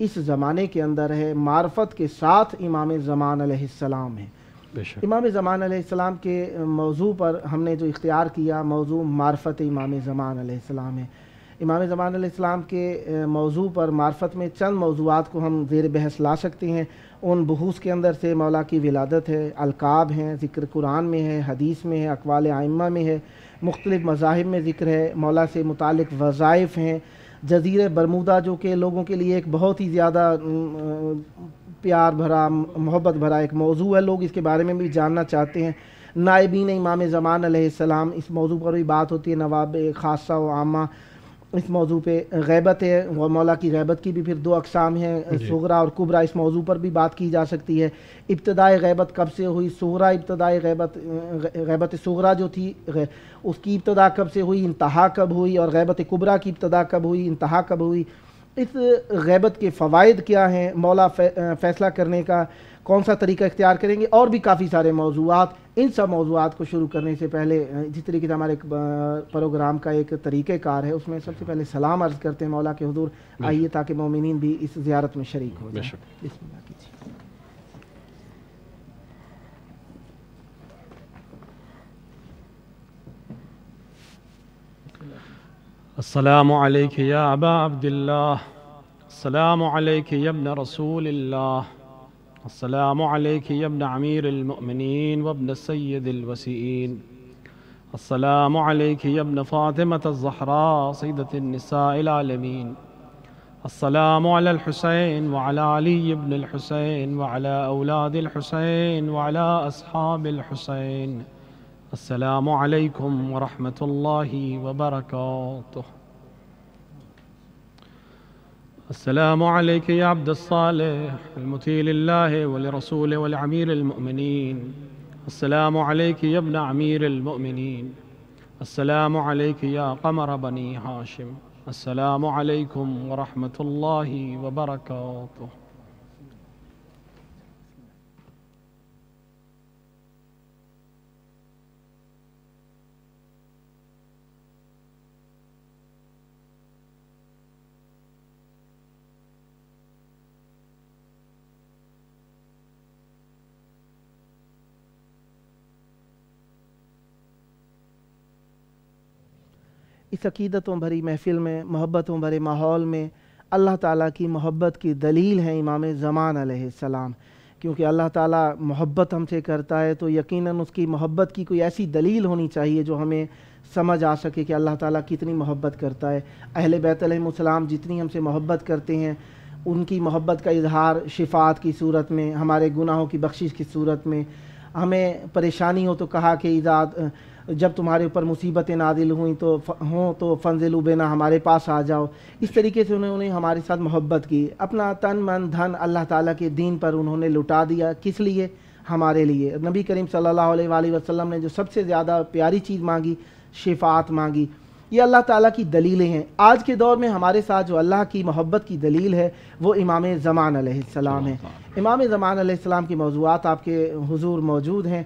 اس زمانے کے اندر ہے، معرفت کے ساتھ امام زمان علیہ السلام ہے۔ امام زمان علیہ السلام کے موضوع پر ہم نے جو اختیار کیا موضوع معرفت امام زمان علیہ السلام ہے۔ امام زمان علیہ السلام کے موضوع پر معرفت میں چند موضوعات کو ہم زیر بحث لا سکتے ہیں۔ ان بحوث کے اندر سے مولا کی ولادت ہے، القاب ہیں، ذکر قرآن میں ہے، حدیث میں ہے، اقوال ائمہ میں ہے، مختلف مذاہب میں ذکر ہے، مولا سے متعلق وظائف ہیں، جزیرہ برمودا جو کہ لوگوں کے لیے ایک بہت ہی زیادہ پیار بھرا، محبت بھرا ایک موضوع ہے، لوگ اس کے بارے میں بھی جاننا چاہتے ہیں۔ نائبین امام زمان علیہ السلام، اس موضوع پر بھی بات ہوتی ہے، نواب خاصہ و عامہ۔ اس موضوع پہ غیبت ہے، وہ مولا کی غیبت کی بھی پھر دو اقسام ہیں، صغرا اور کبرا، اس موضوع پر بھی بات کی جا سکتی ہے۔ ابتدائے غیبت کب سے ہوئی، صغرا ابتدائے غیبت صغرا جو تھی اس کی ابتدا کب سے ہوئی، انتہا کب ہوئی، اور غیبت کبرا کی ابتدا کب ہوئی، انتہا کب ہوئی، اس غیبت کے فوائد کیا ہیں، مولا فیصلہ کرنے کا کون سا طریقہ اختیار کریں گے، اور بھی کافی سارے موضوعات۔ ان سب موضوعات کو شروع کرنے سے پہلے جس طریقے سے ہمارے پروگرام کا ایک طریقہ کار ہے، اس میں سب سے پہلے سلام عرض کرتے ہیں مولا کے حضور، آئیے تاکہ مومنین بھی اس زیارت میں شریک ہو جائیں۔ بسم اللہ کیجیے۔ السلام علیک یا ابا عبداللہ، السلام علیک یا ابن رسول اللہ، السلام علیک یا ابن امیر المؤمنین وابن سید الوسیئین، السلام علیک یا ابن فاطمة الزہراء سیدۃ النساء العالمین، السلام علی الحسین وعلی علی ابن الحسین وعلی اولاد الحسین وعلی اصحاب الحسین، السلام علیکم ورحمۃ اللہ وبرکاتہ۔ السلام علیک یا عبد الصالح المطیع للہ ولرسول ولامیر المؤمنین، السلام علیک یا ابن امیر المؤمنین، السلام علیک یا قمر بنی ہاشم، السلام علیکم ورحمۃ اللہ وبرکاتہ۔ اس عقیدتوں بھری محفل میں، محبتوں بھرے ماحول میں اللہ تعالیٰ کی محبت کی دلیل ہے امام زمان علیہ السلام، کیونکہ اللہ تعالیٰ محبت ہم سے کرتا ہے تو یقیناً اس کی محبت کی کوئی ایسی دلیل ہونی چاہیے جو ہمیں سمجھ آ سکے کہ اللہ تعالیٰ کتنی محبت کرتا ہے۔ اہل بیت علیہ السلام جتنی ہم سے محبت کرتے ہیں، ان کی محبت کا اظہار شفاعت کی صورت میں، ہمارے گناہوں کی بخشش کی صورت میں، ہمیں پریشانی ہو تو کہا کہ جب تمہارے اوپر مصیبتیں نازل ہوئیں تو فنزلوا بنا، ہمارے پاس آ جاؤ۔ اس طریقے سے انہوں نے ہمارے ساتھ محبت کی، اپنا تن من دھن اللہ تعالیٰ کے دین پر انہوں نے لٹا دیا۔ کس لیے؟ ہمارے لیے۔ نبی کریم صلی اللہ علیہ وآلہ وسلم نے جو سب سے زیادہ پیاری چیز مانگی، شفاعت مانگی، یہ اللہ تعالیٰ کی دلیلیں ہیں۔ آج کے دور میں ہمارے ساتھ جو اللہ کی محبت کی دلیل ہے وہ امام زمان علیہ السلام ہے۔ امام زمان علیہ السلام کی موضوعات آپ کے حضور موجود ہیں۔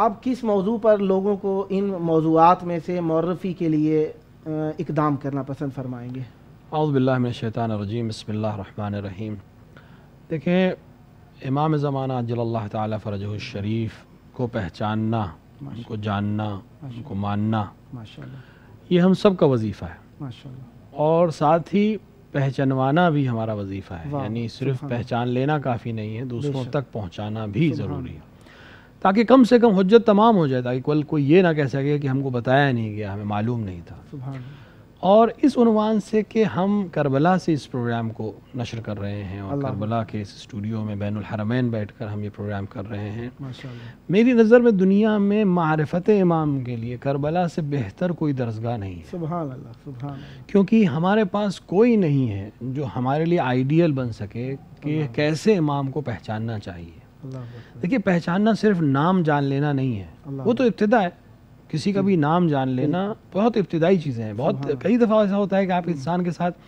آپ کس موضوع پر لوگوں کو ان موضوعات میں سے معرفی کے لیے اقدام کرنا پسند فرمائیں گے؟ اعوذ باللہ من الشیطان الرجیم، بسم اللہ الرحمن الرحیم۔ دیکھیں، امام زمانہ عجل اللہ تعالیٰ فرجہ الشریف کو پہچاننا، ان کو جاننا، ان کو ماننا، یہ ہم سب کا وظیفہ ہے، اور ساتھ ہی پہچانوانا بھی ہمارا وظیفہ ہے۔ یعنی صرف پہچان لینا کافی نہیں ہے، دوسروں تک پہنچانا بھی ضروری ہے، تاکہ کم سے کم حجت تمام ہو جائے، تاکہ کوئی یہ نہ کہہ سکے کہ ہم کو بتایا نہیں گیا، ہمیں معلوم نہیں تھا۔ اور اس عنوان سے کہ ہم کربلا سے اس پروگرام کو نشر کر رہے ہیں، اور کربلا کے اس اسٹوڈیو میں بین الحرمین بیٹھ کر ہم یہ پروگرام کر رہے ہیں، میری نظر میں دنیا میں معرفت امام کے لیے کربلا سے بہتر کوئی درسگاہ نہیں ہے۔ سبحان اللہ، سبحان اللہ۔ کیونکہ ہمارے پاس کوئی نہیں ہے جو ہمارے لیے آئیڈیل بن سکے کہ کیسے امام کو پہچاننا چاہیے۔ دیکھیے، پہچاننا صرف نام جان لینا نہیں ہے، وہ تو ابتدا ہے، کسی کا بھی نام جان لینا بہت ابتدائی چیزیں ہیں۔ کئی دفعہ ایسا ہوتا ہے کہ آپ انسان کے ساتھ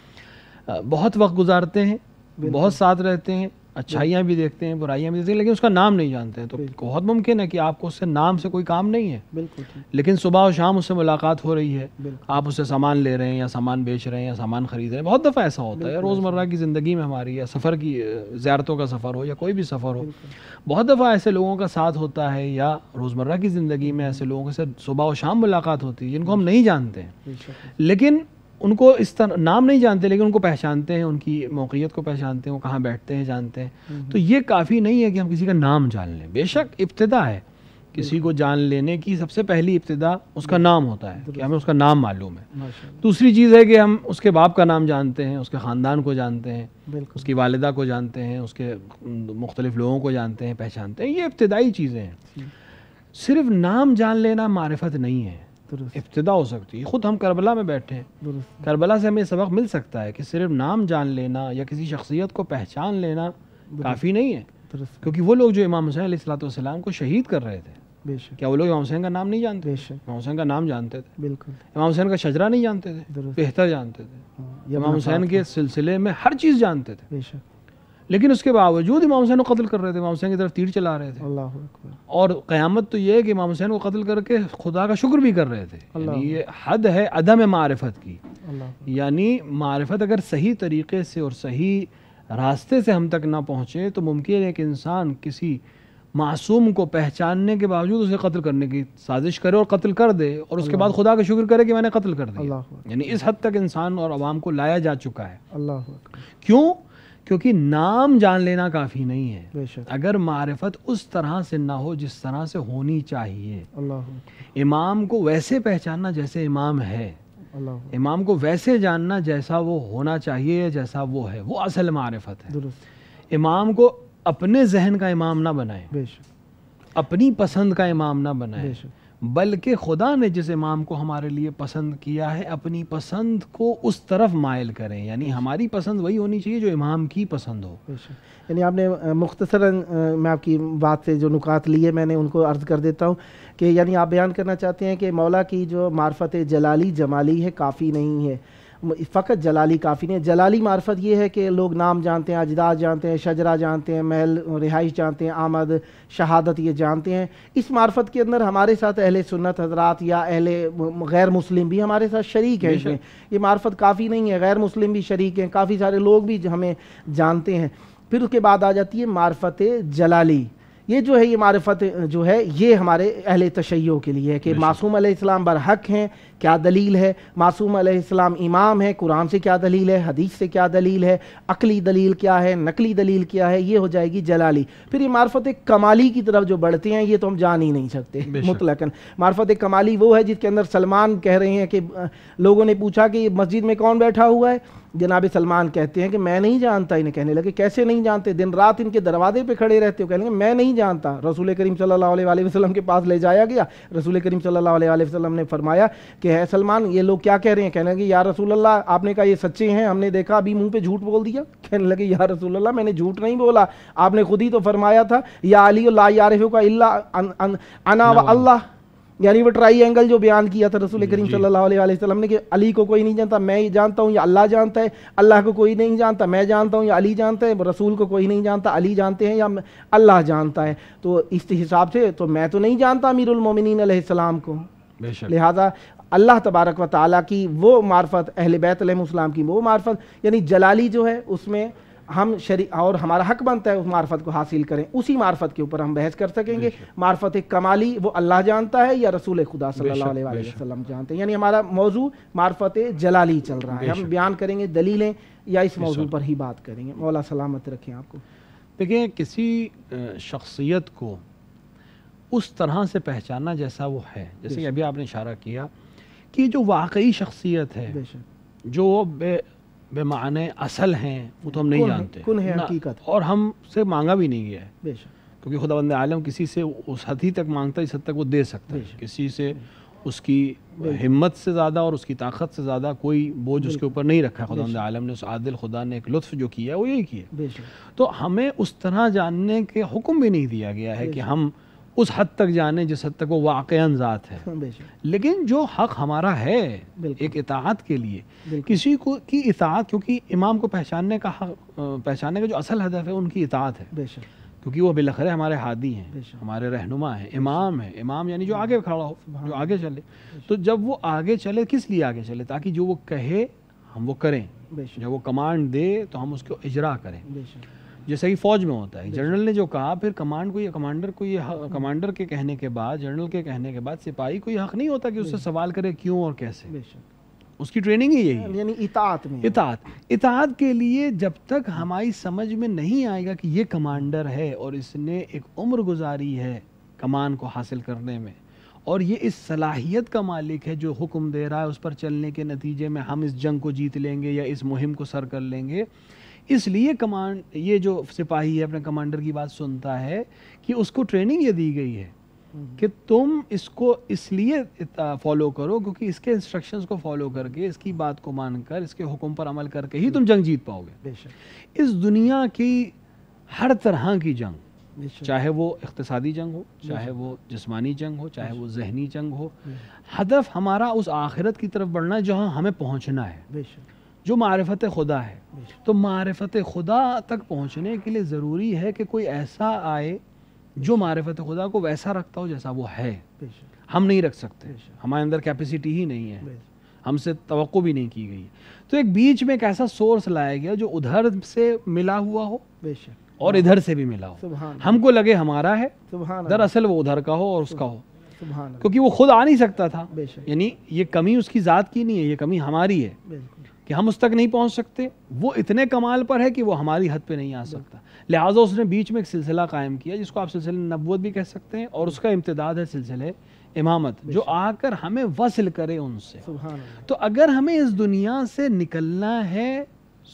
بہت وقت گزارتے ہیں، بہت ساتھ رہتے ہیں، اچھائیاں بھی دیکھتے ہیں، برائیاں بھی دیکھتے ہیں، لیکن اس کا نام نہیں جانتے ہیں. تو بہت ممکن ہے کہ آپ کو اس سے نام سے کوئی کام نہیں ہے، بالکل لیکن صبح و شام اس سے ملاقات ہو رہی ہے، بالکل آپ اس سے سامان لے رہے ہیں یا سامان بیچ رہے ہیں یا سامان خرید رہے ہیں. بہت دفعہ ایسا ہوتا ہے روزمرہ کی زندگی میں ہماری، یا سفر کی زیارتوں کا سفر ہو یا کوئی بھی سفر ہو، بہت دفعہ ایسے لوگوں کا ساتھ ہوتا ہے یا روزمرہ کی زندگی میں ایسے لوگوں سے صبح و شام ملاقات ہوتی ہے جن کو ہم نہیں جانتے ہیں، لیکن ان کو اس طرح نام نہیں جانتے لیکن ان کو پہچانتے ہیں، ان کی موقعیت کو پہچانتے ہیں، وہ کہاں بیٹھتے ہیں جانتے ہیں. تو یہ کافی نہیں ہے کہ ہم کسی کا نام جان لیں. بے شک ابتدا ہے، کسی کو جان لینے کی سب سے پہلی ابتدا اس کا نام ہوتا ہے کہ ہمیں اس کا نام معلوم ہے. دوسری چیز ہے کہ ہم اس کے باپ کا نام جانتے ہیں، اس کے خاندان کو جانتے ہیں، اس کی والدہ کو جانتے ہیں، اس کے مختلف لوگوں کو جانتے ہیں، پہچانتے ہیں. یہ ابتدائی چیزیں ہیں. صرف نام جان لینا معرفت نہیں ہے، ابتدا ہو سکتی ہے. خود ہم کربلا میں بیٹھے ہیں، کربلا سے ہمیں سبق مل سکتا ہے کہ صرف نام جان لینا یا کسی شخصیت کو پہچان لینا کافی نہیں ہے. کیونکہ وہ لوگ جو امام حسین علیہ السلام کو شہید کر رہے تھے، کیا وہ لوگ امام حسین کا نام نہیں جانتے؟ امام حسین کا نام جانتے تھے، بالکل. امام حسین کا شجرہ نہیں جانتے تھے؟ بہتر جانتے تھے. امام حسین کے سلسلے میں ہر چیز جانتے تھے، لیکن اس کے باوجود امام حسین کو قتل کر رہے تھے، امام حسین کی طرف تیر چلا رہے تھے. اللہ اکبر. اور قیامت تو یہ ہے کہ امام حسین کو قتل کر کے خدا کا شکر بھی کر رہے تھے. یعنی یہ حد ہے عدم معرفت کی. یعنی معرفت اگر صحیح طریقے سے اور صحیح راستے سے ہم تک نہ پہنچے تو ممکن ہے کہ انسان کسی معصوم کو پہچاننے کے باوجود اسے قتل کرنے کی سازش کرے اور قتل کر دے، اور اس کے بعد خدا کا شکر کرے کہ میں نے قتل کر دیا. یعنی اس حد تک انسان اور عوام کو لایا جا چکا ہے. اللہ کیوں؟ کیونکہ نام جان لینا کافی نہیں ہے اگر معرفت اس طرح سے نہ ہو جس طرح سے ہونی چاہیے. امام کو ویسے پہچاننا جیسے امام ہے، امام کو ویسے جاننا جیسا وہ ہونا چاہیے، جیسا وہ ہے، وہ اصل معرفت ہے. امام کو اپنے ذہن کا امام نہ بنائیں، اپنی پسند کا امام نہ بنائیں، بلکہ خدا نے جس امام کو ہمارے لیے پسند کیا ہے اپنی پسند کو اس طرف مائل کریں. یعنی ہماری پسند وہی ہونی چاہیے جو امام کی پسند ہو. یعنی آپ نے مختصراً میں آپ کی بات سے جو نکات لیے میں نے ان کو عرض کر دیتا ہوں کہ یعنی آپ بیان کرنا چاہتے ہیں کہ مولا کی جو معرفت جلالی جمالی ہے کافی نہیں ہے، فقط جلالی کافی نہیں. جلالی معرفت یہ ہے کہ لوگ نام جانتے ہیں، اجداد جانتے ہیں، شجرہ جانتے ہیں، محل رہائش جانتے ہیں، آمد شہادت یہ جانتے ہیں. اس معرفت کے اندر ہمارے ساتھ اہل سنت حضرات یا اہل غیر مسلم بھی ہمارے ساتھ شریک ہیں. اس میں یہ معرفت کافی نہیں ہے، غیر مسلم بھی شریک ہیں، کافی سارے لوگ بھی ہمیں جانتے ہیں. پھر اس کے بعد آ جاتی ہے معرفت جلالی. یہ جو ہے یہ معرفت جو ہے یہ ہمارے اہل تشیع کے لیے ہے کہ معصوم علیہ السلام برحق ہیں، کیا دلیل ہے؟ معصوم علیہ السلام امام ہے، قرآن سے کیا دلیل ہے؟ حدیث سے کیا دلیل ہے؟ عقلی دلیل کیا ہے؟ نقلی دلیل کیا ہے؟ یہ ہو جائے گی جلالی. پھر یہ معرفت کمالی کی طرف جو بڑھتے ہیں یہ تو ہم جان ہی نہیں سکتے مطلقاً. معرفت کمالی وہ ہے جس کے اندر سلمان کہہ رہے ہیں کہ لوگوں نے پوچھا کہ مسجد میں کون بیٹھا ہوا ہے؟ جناب سلمان کہتے ہیں کہ میں نہیں جانتا. انہیں کہنے لگے کیسے نہیں جانتے؟ دن رات ان کے دروازے پہ کھڑے رہتے ہو. کہنے لگے میں نہیں جانتا. رسول کریم صلی اللہ علیہ وآلہ وسلم کے پاس لے جایا گیا. رسول کریم صلی اللہ علیہ وآلہ وسلم نے فرمایا کہ ہے سلمان یہ لوگ کیا کہہ رہے ہیں؟ کہنے لگے یا رسول اللہ آپ نے کہا یہ سچے ہیں، ہم نے دیکھا ابھی منہ پہ جھوٹ بول دیا. کہنے لگے یا رسول اللہ میں نے جھوٹ نہیں بولا، آپ نے خود ہی تو فرمایا تھا یا علی لا یعرفک الا انا و اللہ. یعنی وہ ٹرائی اینگل جو بیان کیا تھا رسول کریم صلی اللہ علیہ وسلم نے کہ علی کو کوئی نہیں جانتا، میں جانتا ہوں یا اللہ جانتا ہے. اللہ کو کوئی نہیں جانتا، میں جانتا ہوں یا علی جانتا ہے. رسول کو کوئی نہیں جانتا، علی جانتے ہیں یا اللہ جانتا ہے. تو اس حساب سے تو میں تو نہیں جانتا امیر المومنین علیہ السلام کو. لہذا اللہ تبارک و تعالیٰ کی وہ معرفت، اہل بیت علیہ السلام کی وہ معرفت، یعنی جلالی جو ہے اس میں ہم اور ہمارا حق بنتا ہے اس معرفت کو حاصل کریں. اسی معرفت کے اوپر ہم بحث کر سکیں گے. معرفت کمالی وہ اللہ جانتا ہے یا رسول خدا صلی اللہ علیہ وسلم جانتے ہیں. یعنی ہمارا موضوع معرفت جلالی چل رہا ہے. ہم بیان کریں گے دلیلیں یا اس موضوع پر ہی بات کریں گے. مولا سلامت رکھیں آپ کو. دیکھیں کسی شخصیت کو اس طرح سے پہچاننا جیسا وہ ہے، جیسے کہ ابھی آپ نے اشارہ کیا کہ جو واقعی شخصیت ہے، جو بے معنی اصل ہیں، وہ تو ہم نہیں جانتے، کن ہے حقیقت، اور ہم سے مانگا بھی نہیں گیا ہے. کیونکہ خداوند عالم کسی سے اس حد ہی تک مانگتا ہے اس حد تک وہ دے سکتا ہے. کسی سے اس کی ہمت سے زیادہ اور اس کی طاقت سے زیادہ کوئی بوجھ اس کے اوپر نہیں رکھا. خداوند عالم نے اس عادل خدا نے ایک لطف جو کیا ہے وہ یہی کیا. تو ہمیں اس طرح جاننے کے حکم بھی نہیں دیا گیا ہے کہ ہم اس حد تک جانے جس حد تک وہ واقعاً ذات ہے. بے شک لیکن جو حق ہمارا ہے ایک اطاعت کے لیے، کسی کو کی اطاعت، کیونکہ امام کو پہچاننے کا جو اصل ہدف ہے ان کی اطاعت ہے، بے شک کیونکہ وہ بالاخره ہمارے ہادی ہیں، ہمارے رہنما ہیں، امام ہیں. امام یعنی جو آگے کھڑا ہو، جو آگے چلے. تو جب وہ آگے چلے، کس لیے آگے چلے؟ تاکہ جو وہ کہے ہم وہ کریں، جب وہ کمانڈ دے تو ہم اس کو اجرا کریں. جیسے کہ فوج میں ہوتا ہے، جنرل نے جو کہا پھر کمانڈر کے کہنے کے بعد، جنرل کے کہنے کے بعد سپاہی کو یہ حق نہیں ہوتا کہ اس سے سوال کرے کیوں اور کیسے. اس کی ٹریننگ ہی یہی ہے، یعنی اطاعت میں. اطاعت کے لیے جب تک ہماری سمجھ میں نہیں آئے گا کہ یہ کمانڈر ہے اور اس نے ایک عمر گزاری ہے کمان کو حاصل کرنے میں، اور یہ اس صلاحیت کا مالک ہے جو حکم دے رہا ہے، اس پر چلنے کے نتیجے میں ہم اس جنگ کو جیت لیں گے یا اس مہم کو سر کر لیں گے. اس لیے یہ جو سپاہی ہے اپنے کمانڈر کی بات سنتا ہے کہ اس کو ٹریننگ یہ دی گئی ہے کہ تم اس کو اس لیے فالو کرو کیونکہ اس کے انسٹرکشنز کو فالو کر کے، اس کی بات کو مان کر، اس کے حکم پر عمل کر کے ہی تم جنگ جیت پاؤ گے. اس دنیا کی ہر طرح کی جنگ، چاہے وہ اقتصادی جنگ ہو، چاہے وہ جسمانی جنگ ہو، چاہے وہ ذہنی جنگ ہو، ہدف ہمارا اس آخرت کی طرف بڑھنا ہے جہاں ہمیں پہنچنا ہے، جو معرفت خدا ہے. تو معرفت خدا تک پہنچنے کے لیے ضروری ہے کہ کوئی ایسا آئے جو معرفت خدا کو ویسا رکھتا ہو جیسا وہ ہے. ہم نہیں رکھ سکتے، ہمارے اندر کیپیسٹی ہی نہیں ہے، ہم سے توقع بھی نہیں کی گئی. تو ایک بیچ میں ایک ایسا سورس لایا گیا جو ادھر سے ملا ہوا ہو اور ادھر سے بھی ملا ہو، ہم کو لگے ہمارا ہے، دراصل وہ ادھر کا ہو اور اس کا ہو، کیونکہ وہ خود آ نہیں سکتا تھا. یعنی یہ کمی اس کی ذات کی نہیں ہے، یہ کمی ہماری ہے کہ ہم اس تک نہیں پہنچ سکتے. وہ اتنے کمال پر ہے کہ وہ ہماری حد پہ نہیں آ سکتا، لہٰذا اس نے بیچ میں ایک سلسلہ قائم کیا جس کو آپ سلسلہ نبوت بھی کہہ سکتے ہیں، اور اس کا امتداد ہے سلسلہ امامت، جو آ کر ہمیں وصل کرے ان سے. تو اگر ہمیں اس دنیا سے نکلنا ہے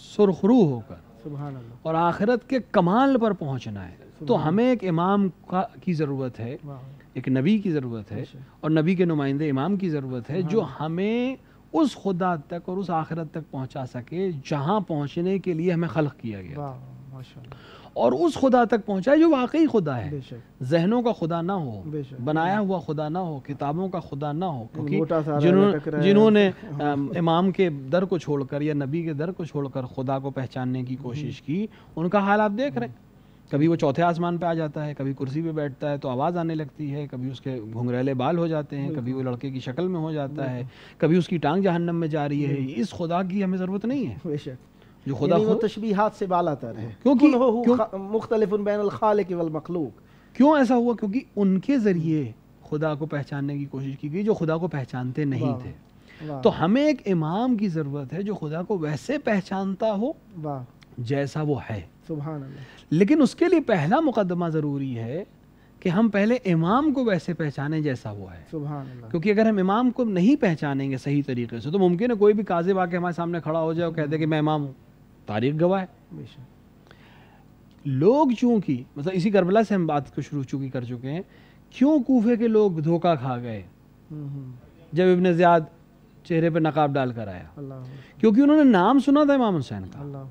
سرخرو ہو کر اور آخرت کے کمال پر پہنچنا ہے، تو ہمیں ایک امام کی ضرورت ہے، ایک نبی کی ضرورت ہے، اور نبی کے نمائندے امام کی ضرورت ہے جو ہمیں اس خدا تک اور اس آخرت تک پہنچا سکے جہاں پہنچنے کے لیے ہمیں خلق کیا گیا، اور اس خدا تک پہنچائے جو واقعی خدا ہے، ذہنوں کا خدا نہ ہو، بنایا ہوا خدا نہ ہو، کتابوں کا خدا نہ ہو. کیونکہ جنہوں نے امام کے در کو چھوڑ کر یا نبی کے در کو چھوڑ کر خدا کو پہچاننے کی کوشش کی، ان کا حال آپ دیکھ رہے ہیں. کبھی وہ چوتھے آسمان پہ آ جاتا ہے، کبھی کرسی پہ بیٹھتا ہے تو آواز آنے لگتی ہے، کبھی اس کے گھنگریلے بال ہو جاتے ہیں، کبھی وہ لڑکے کی شکل میں ہو جاتا ہے، کبھی اس کی ٹانگ جہنم میں جا رہی ہے. اس خدا کی ہمیں ضرورت نہیں ہے جو خدا وہ تشبیہات سے بالا تر ہے، کیونکہ مختلف بین الخالق والمخلوق. کیوں ایسا ہوا؟ کیونکہ ان کے ذریعے خدا کو پہچاننے کی کوشش کی گئی جو خدا کو پہچانتے نہیں تھے. تو ہمیں ایک امام کی ضرورت ہے جو خدا کو ویسے پہچانتا ہو جیسا وہ ہے. سبحان اللہ. لیکن اس کے لیے پہلا مقدمہ ضروری ہے کہ ہم پہلے امام کو ویسے پہچانیں جیسا وہ ہے. سبحان اللہ. کیونکہ اگر ہم امام کو نہیں پہچانیں گے صحیح طریقے سے تو ممکن ہے کوئی بھی کاذب آ کے ہمارے سامنے کھڑا ہو جائے اور کہہ دے کہ میں امام ہوں. تاریخ گواہ ہے. لوگ چونکہ مطلب اسی کربلا سے ہم بات کو شروع چونکہ کر چکے ہیں، کیوں کوفے کے لوگ دھوکہ کھا گئے جب ابن زیاد چہرے پہ نقاب ڈال کر آیا؟ کیونکہ انہوں نے نام سنا تھا امام حسین کا،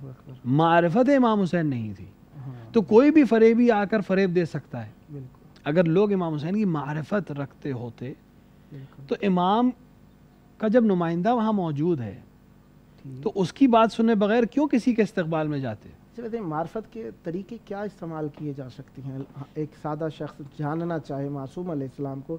معرفت امام حسین نہیں تھی. تو کوئی بھی فریبی آ کر فریب دے سکتا ہے. اگر لوگ امام حسین کی معرفت رکھتے ہوتے تو امام کا جب نمائندہ وہاں موجود ہے تو اس کی بات سنے بغیر کیوں کسی کے استقبال میں جاتے؟ معرفت کے طریقے کیا استعمال کیے جا سکتے ہیں؟ ایک سادہ شخص جاننا چاہے معصوم علیہ السلام کو،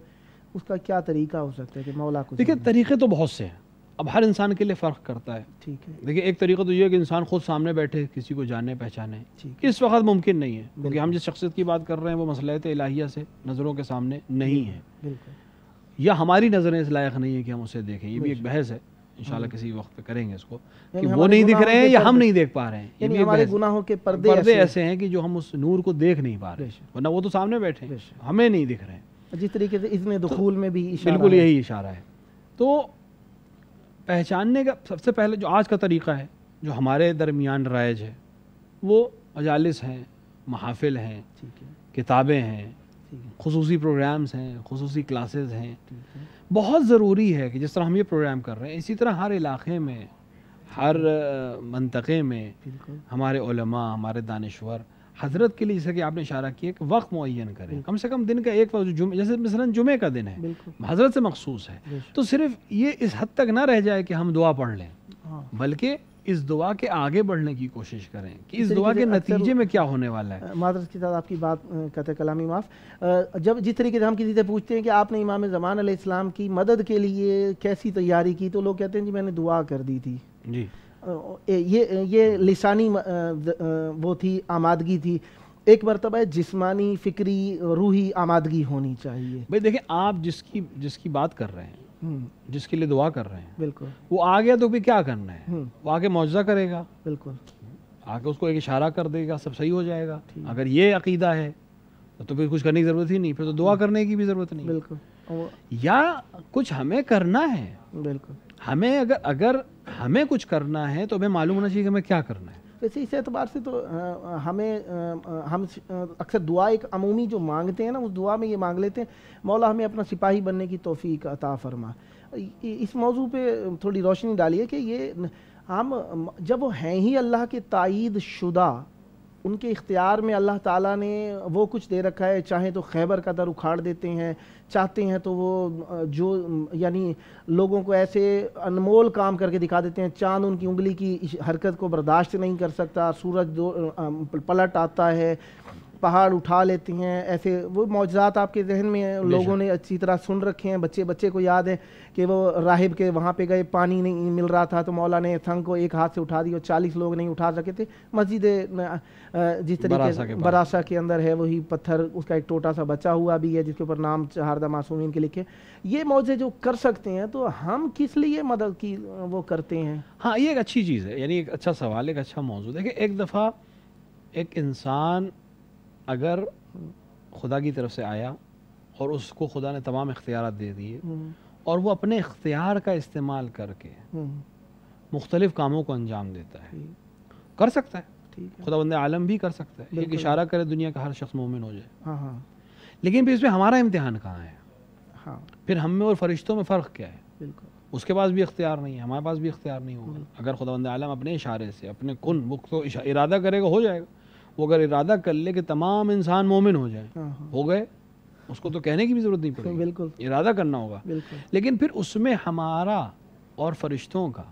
اس کا کیا طریقہ ہو سکتا ہے کہ مولا کو؟ دیکھیں طریقے تو بہت سے ہیں، اب ہر انسان کے لیے فرق کرتا ہے. ٹھیک ہے. دیکھیں ایک طریقہ تو یہ ہے کہ انسان خود سامنے بیٹھے کسی کو جانے پہچانے، اس وقت ممکن نہیں ہے کیونکہ ہم جس شخصیت کی بات کر رہے ہیں وہ مصلحت الہیہ سے نظروں کے سامنے نہیں ہے، یا ہماری نظریں اس لائق نہیں ہے کہ ہم اسے دیکھیں. یہ بھی ایک بحث ہے، انشاءاللہ کسی وقت پہ کریں گے اس کو، کہ وہ نہیں دکھ رہے ہیں یا ہم نہیں دیکھ پا رہے ہیں. یہ بھی ہمارے گناہوں کے پردے ایسے ہیں کہ جو ہم اس نور کو دیکھ نہیں پا رہے، ورنہ وہ تو سامنے بیٹھے ہیں، ہمیں نہیں دکھ رہے ہیں. جس طریقے سے اذن دخول میں بھی بالکل یہی اشارہ ہے. تو پہچاننے کا سب سے پہلے جو آج کا طریقہ ہے جو ہمارے درمیان رائج ہے وہ مجالس ہیں، محافل ہیں، کتابیں ہیں، خصوصی پروگرامز ہیں، خصوصی کلاسز ہیں. بہت ضروری ہے کہ جس طرح ہم یہ پروگرام کر رہے ہیں اسی طرح ہر علاقے میں، ہر منطقے میں ہمارے علماء، ہمارے دانشور حضرت کے لیے جیسے کہ آپ نے اشارہ کیا کہ وقت معین کریں، کم سے کم دن کا ایک وقت، جیسے مثلا جمعے کا دن ہے حضرت سے مخصوص ہے، تو صرف یہ اس حد تک نہ رہ جائے کہ ہم دعا پڑھ لیں، بلکہ اس دعا کے آگے بڑھنے کی کوشش کریں کہ اس دعا کے نتیجے میں کیا ہونے والا ہے۔ معذرت کے ساتھ آپ کی بات قطع کلامی معاف، جب جس طریقے سے ہم کسی سے پوچھتے ہیں کہ آپ نے امام زمان علیہ السلام کی مدد کے لیے کیسی تیاری کی، تو لوگ کہتے ہیں جی میں نے دعا کر دی تھی، جی یہ لسانی وہ تھی، آمادگی تھی، ایک مرتبہ جسمانی، فکری، روحی آمادگی ہونی چاہیے۔ بھائی دیکھیں، آپ جس کی بات کر رہے ہیں، جس کے لیے دعا کر رہے ہیں، بالکل وہ آ گیا تو پھر کیا کرنا ہے؟ وہ آگے معجزہ کرے گا، بالکل آگے اس کو ایک اشارہ کر دے گا، سب صحیح ہو جائے گا۔ اگر یہ عقیدہ ہے تو پھر کچھ کرنے کی ضرورت ہی نہیں، پھر تو دعا کرنے کی بھی ضرورت نہیں۔ بالکل، یا کچھ ہمیں کرنا ہے، بالکل ہمیں اگر ہمیں کچھ کرنا ہے تو ہمیں معلوم ہونا چاہیے کہ ہمیں کیا کرنا ہے۔ ویسے اس اعتبار سے تو ہم اکثر دعا ایک عمومی جو مانگتے ہیں نا، اس دعا میں یہ مانگ لیتے ہیں مولا ہمیں اپنا سپاہی بننے کی توفیق عطا فرما۔ اس موضوع پہ تھوڑی روشنی ڈالیے کہ یہ ہم جب وہ ہیں ہی اللہ کے تائید شدہ، ان کے اختیار میں اللہ تعالیٰ نے وہ کچھ دے رکھا ہے، چاہیں تو خیبر کا در اکھاڑ دیتے ہیں، چاہتے ہیں تو وہ جو یعنی لوگوں کو ایسے انمول کام کر کے دکھا دیتے ہیں، چاند ان کی انگلی کی حرکت کو برداشت نہیں کر سکتا، سورج پلٹ آتا ہے، پہاڑ اٹھا لیتے ہیں، ایسے وہ معجزات آپ کے ذہن میں لوگوں نے اچھی طرح سن رکھے ہیں۔ بچے کو یاد ہے کہ وہ راہب کے وہاں پہ گئے، پانی نہیں مل رہا تھا تو مولا نے تھنگ کو ایک ہاتھ سے اٹھا دی اور 40 لوگ نہیں اٹھا سکے تھے۔ مسجد جس طریقے سے براسا کے اندر ہے وہی پتھر، اس کا ایک ٹوٹا سا بچا ہوا بھی ہے جس کے اوپر نام چہاردہ معصومین کے لکھے۔ یہ معجزے جو کر سکتے ہیں تو ہم کس لیے مدد کی وہ کرتے ہیں؟ ہاں، یہ ایک اچھی چیز ہے، یعنی ایک اچھا سوال، ایک اچھا موضوع۔ دیکھیں، ایک دفعہ ایک انسان اگر خدا کی طرف سے آیا اور اس کو خدا نے تمام اختیارات دے دیے اور وہ اپنے اختیار کا استعمال کر کے مختلف کاموں کو انجام دیتا ہے، کر سکتا ہے، خدا بند عالم بھی کر سکتا ہے، ایک اشارہ کرے دنیا کا ہر شخص مومن ہو جائے۔ لیکن پھر اس میں ہمارا امتحان کہاں ہے؟ پھر ہم میں اور فرشتوں میں فرق کیا ہے؟ اس کے پاس بھی اختیار نہیں ہے، ہمارے پاس بھی اختیار نہیں ہوگا۔ اگر خدا بند عالم اپنے اشارے سے، اپنے کن وہ تو ارادہ کرے گا، ہو جائے گا۔ وہ اگر ارادہ کر لے کہ تمام انسان مومن ہو جائیں، ہو گئے، اس کو تو کہنے کی بھی ضرورت نہیں پڑے گی، بالکل ارادہ کرنا ہوگا۔ لیکن پھر اس میں ہمارا اور فرشتوں کا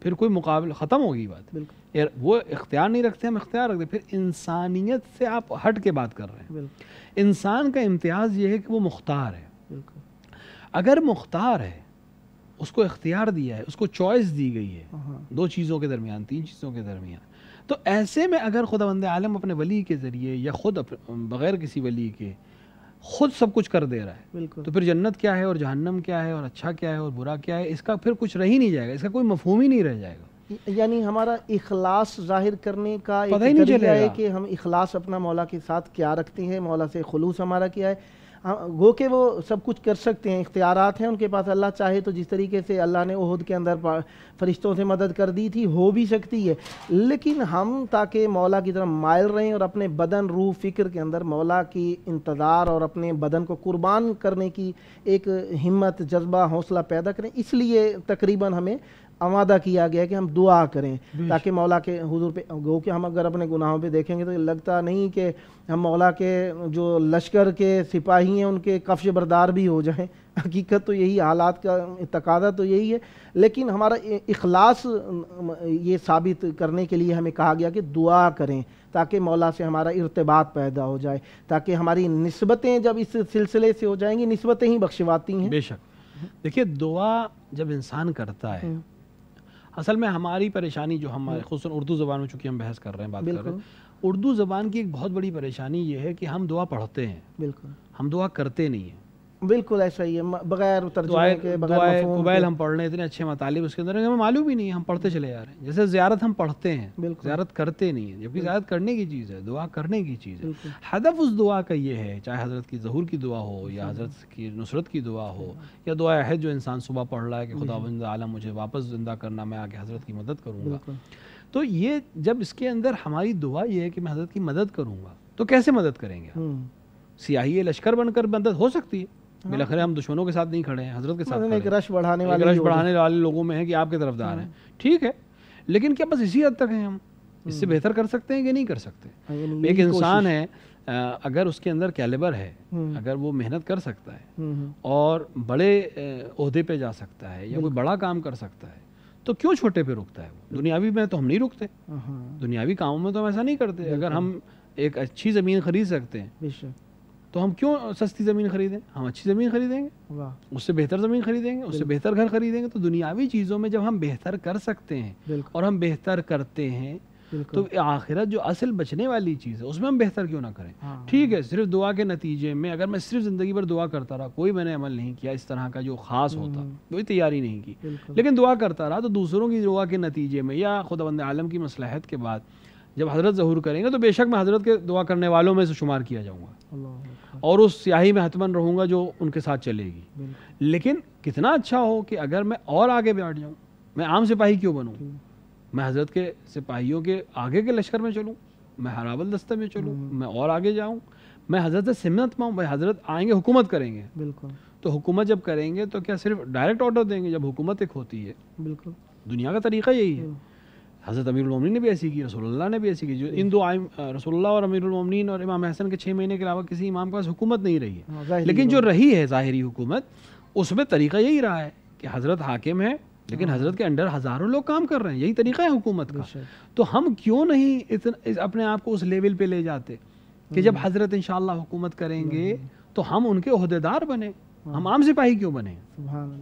پھر کوئی مقابل ختم ہوگی بات۔ وہ اختیار نہیں رکھتے، ہم اختیار رکھتے۔ پھر انسانیت سے آپ ہٹ کے بات کر رہے ہیں۔ انسان کا امتیاز یہ ہے کہ وہ مختار ہے۔ اگر مختار ہے، اس کو اختیار دیا ہے، اس کو چوائس دی گئی ہے دو چیزوں کے درمیان، تین چیزوں کے درمیان، تو ایسے میں اگر خداوند عالم اپنے ولی کے ذریعے یا خود بغیر کسی ولی کے خود سب کچھ کر دے رہا ہے، تو پھر جنت کیا ہے اور جہنم کیا ہے اور اچھا کیا ہے اور برا کیا ہے، اس کا پھر کچھ رہ ہی نہیں جائے گا، اس کا کوئی مفہوم ہی نہیں رہ جائے گا۔ یعنی ہمارا اخلاص ظاہر کرنے کا ایک طریقہ ہے کہ ہم اخلاص اپنا مولا کے ساتھ کیا رکھتے ہیں، مولا سے خلوص ہمارا کیا ہے۔ گو کہ وہ سب کچھ کر سکتے ہیں، اختیارات ہیں ان کے پاس، اللہ چاہے تو جس طریقے سے اللہ نے احد کے اندر فرشتوں سے مدد کر دی تھی ہو بھی سکتی ہے، لیکن ہم تاکہ مولا کی طرف مائل رہیں اور اپنے بدن، روح، فکر کے اندر مولا کی انتظار اور اپنے بدن کو قربان کرنے کی ایک ہمت، جذبہ، حوصلہ پیدا کریں، اس لیے تقریباً ہمیں آمادہ کیا گیا کہ ہم دعا کریں تاکہ مولا کے حضور پہ گو کہ ہم اگر اپنے گناہوں پہ دیکھیں گے تو لگتا نہیں کہ ہم مولا کے جو لشکر کے سپاہی ہیں ان کے کفش بردار بھی ہو جائیں۔ حقیقت تو یہی، حالات کا تقاضا تو یہی ہے، لیکن ہمارا اخلاص یہ ثابت کرنے کے لیے ہمیں کہا گیا کہ دعا کریں تاکہ مولا سے ہمارا ارتباط پیدا ہو جائے، تاکہ ہماری نسبتیں جب اس سلسلے سے ہو جائیں گی، نسبتیں ہی بخشواتی ہیں۔ بے شک دیکھیے، دعا جب انسان کرتا ہے، اصل میں ہماری پریشانی جو ہمارے خصوصاً اردو زبان میں، چونکہ ہم بحث کر رہے ہیں، بات کر رہے ہیں، اردو زبان کی ایک بہت بڑی پریشانی یہ ہے کہ ہم دعا پڑھتے ہیں، بالکل ہم دعا کرتے نہیں ہیں۔ بالکل ایسا ہی ہے، بغیر ترجمے کے، بغیر مفہوم قبائل ہم پڑھ رہے ہیں، اتنے اچھے مطالب اس کے اندر ہمیں معلوم ہی نہیں ہے، ہم پڑھتے چلے جا رہے ہیں۔ جیسے زیارت ہم پڑھتے ہیں، زیارت کرتے نہیں ہیں، جبکہ زیارت کرنے کی چیز ہے، دعا کرنے کی چیز ہے۔ ہدف اس دعا کا یہ ہے، چاہے حضرت کی ظہور کی دعا ہو یا حضرت کی نصرت کی دعا ہو یا دعا عہد جو انسان صبح پڑھ رہا ہے کہ خداوند عالم مجھے واپس زندہ کرنا، میں آگے حضرت کی مدد کروں گا، تو یہ جب اس کے اندر ہماری دعا یہ ہے کہ میں حضرت کی مدد کروں گا، تو کیسے مدد کریں گے؟ سیاہی لشکر بن کر مدد ہو سکتی ہے، بالاخره ہم دشمنوں کے ساتھ نہیں کھڑے ہیں، حضرت کے ساتھ ایک رش بڑھانے والے لوگوں میں ہیں کہ آپ کے طرفدار ہیں، ٹھیک ہے، لیکن کیا بس اسی حد تک ہیں ہم؟ اس سے بہتر کر سکتے ہیں کہ نہیں کر سکتے؟ ایک انسان ہے اگر اس کے اندر کیلیبر ہے، اگر وہ محنت کر سکتا ہے اور بڑے عہدے پہ جا سکتا ہے یا کوئی بڑا کام کر سکتا ہے تو کیوں چھوٹے پہ رکتا ہے؟ وہ دنیاوی میں تو ہم نہیں رکتے، دنیاوی کاموں میں تو ہم ایسا نہیں کرتے۔ اگر ہم ایک اچھی زمین خرید سکتے ہیں تو ہم کیوں سستی زمین خریدیں؟ ہم اچھی زمین خریدیں گے، اس سے بہتر زمین خریدیں گے، اس سے بہتر گھر خریدیں گے۔ تو دنیاوی چیزوں میں جب ہم بہتر کر سکتے ہیں اور ہم بہتر کرتے ہیں تو آخرت جو اصل بچنے والی چیز ہے اس میں ہم بہتر کیوں نہ کریں؟ ٹھیک ہے، صرف دعا کے نتیجے میں اگر میں صرف زندگی بھر دعا کرتا رہا، کوئی میں نے عمل نہیں کیا اس طرح کا جو خاص ہوتا، کوئی تیاری نہیں کی، لیکن دعا کرتا رہا، تو دوسروں کی دعا کے نتیجے میں یا خداوند عالم کی مصلحت کے بعد جب حضرت ظہور کریں گے تو بے شک میں حضرت کے دعا کرنے والوں میں سے شمار کیا جاؤں گا اور اس سیاہی میں حتماً رہوں گا جو ان کے ساتھ چلے گی۔ لیکن کتنا اچھا ہو کہ اگر میں اور آگے بیٹھ جاؤں، میں عام سپاہی کیوں بنوں؟ میں حضرت کے سپاہیوں کے آگے کے لشکر میں چلوں، میں حرابل دستہ میں چلوں، میں اور آگے جاؤں، میں حضرت سے سمت پاؤں۔ بھائی حضرت آئیں گے، حکومت کریں گے، بالکل، تو حکومت جب کریں گے تو کیا صرف ڈائریکٹ آرڈر دیں گے؟ جب حکومت ایک ہوتی ہے، بالکل، دنیا کا طریقہ یہی ہے۔ حضرت امیر المومنین نے بھی ایسی کی، رسول اللہ نے بھی ایسی کی۔ جو ان دو رسول اللہ اور امیر المومنین اور امام حسن کے 6 مہینے کے علاوہ کسی امام کے پاس حکومت نہیں رہی ہے، لیکن جو رہی ہے ظاہری حکومت، اس میں طریقہ یہی رہا ہے کہ حضرت حاکم ہے لیکن حضرت کے انڈر ہزاروں لوگ کام کر رہے ہیں، یہی طریقہ ہے حکومت کا۔ تو ہم کیوں نہیں اپنے آپ کو اس لیول پہ لے جاتے کہ جب حضرت انشاءاللہ حکومت کریں گے تو ہم ان کے عہدیدار بنیں؟ ہم عام سپاہی کیوں بنیں؟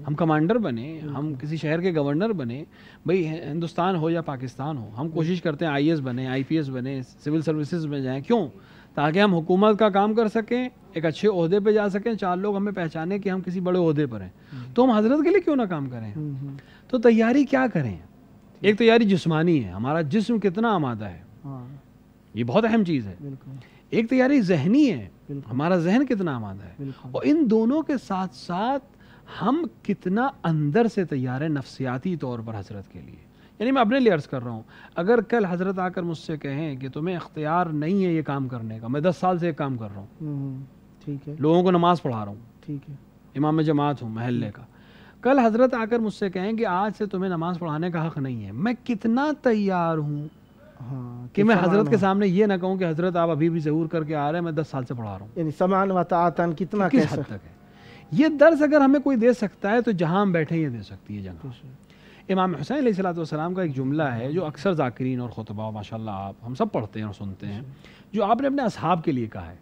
ہم کمانڈر بنیں، ہم کسی شہر کے گورنر بنیں، بھئی ہندوستان ہو یا پاکستان ہو، ہم کوشش کرتے ہیں IAS بنیں، IPS بنیں، سول سروسز میں جائیں، کیوں؟ تاکہ ہم حکومت کا کام کر سکیں، ایک اچھے عہدے پہ جا سکیں، 4 لوگ ہمیں پہچانے کہ ہم کسی بڑے عہدے پر ہیں۔ تو ہم حضرت کے لیے کیوں نہ کام کریں؟ تو تیاری کیا کریں؟ ایک تیاری جسمانی ہے، ہمارا جسم کتنا آمادہ ہے، یہ بہت اہم چیز ہے۔ ایک تیاری ذہنی ہے، ہمارا ذہن کتنا آمادہ ہے، اور ان دونوں کے ساتھ ساتھ ہم کتنا اندر سے تیار ہیں نفسیاتی طور پر حضرت کے لیے۔ یعنی میں اپنے لیے عرض کر رہا ہوں، اگر کل حضرت آ کر مجھ سے کہیں کہ تمہیں اختیار نہیں ہے یہ کام کرنے کا، میں 10 سال سے ایک کام کر رہا ہوں، ٹھیک ہے، لوگوں کو نماز پڑھا رہا ہوں، ٹھیک ہے، امام جماعت ہوں محلے کا، کل حضرت آ کر مجھ سے کہیں کہ آج سے تمہیں نماز پڑھانے کا حق نہیں ہے، میں کتنا تیار ہوں کہ میں حضرت کے سامنے یہ نہ کہوں کہ حضرت آپ ابھی بھی ظہور کر کے آ رہے ہیں، میں 10 سال سے پڑھا رہا ہوں۔ یعنی سمعن و طاعتن کتنا کس حد تک ہے؟ یہ درس اگر ہمیں کوئی دے سکتا ہے تو جہاں ہم بیٹھے یہ دے سکتی ہے جگہ۔ امام حسین علیہ السلام کا ایک جملہ ہے جو اکثر ذاکرین اور خطباء ماشاءاللہ آپ ہم سب پڑھتے ہیں اور سنتے ہیں، جو آپ نے اپنے اصحاب کے لیے کہا ہے،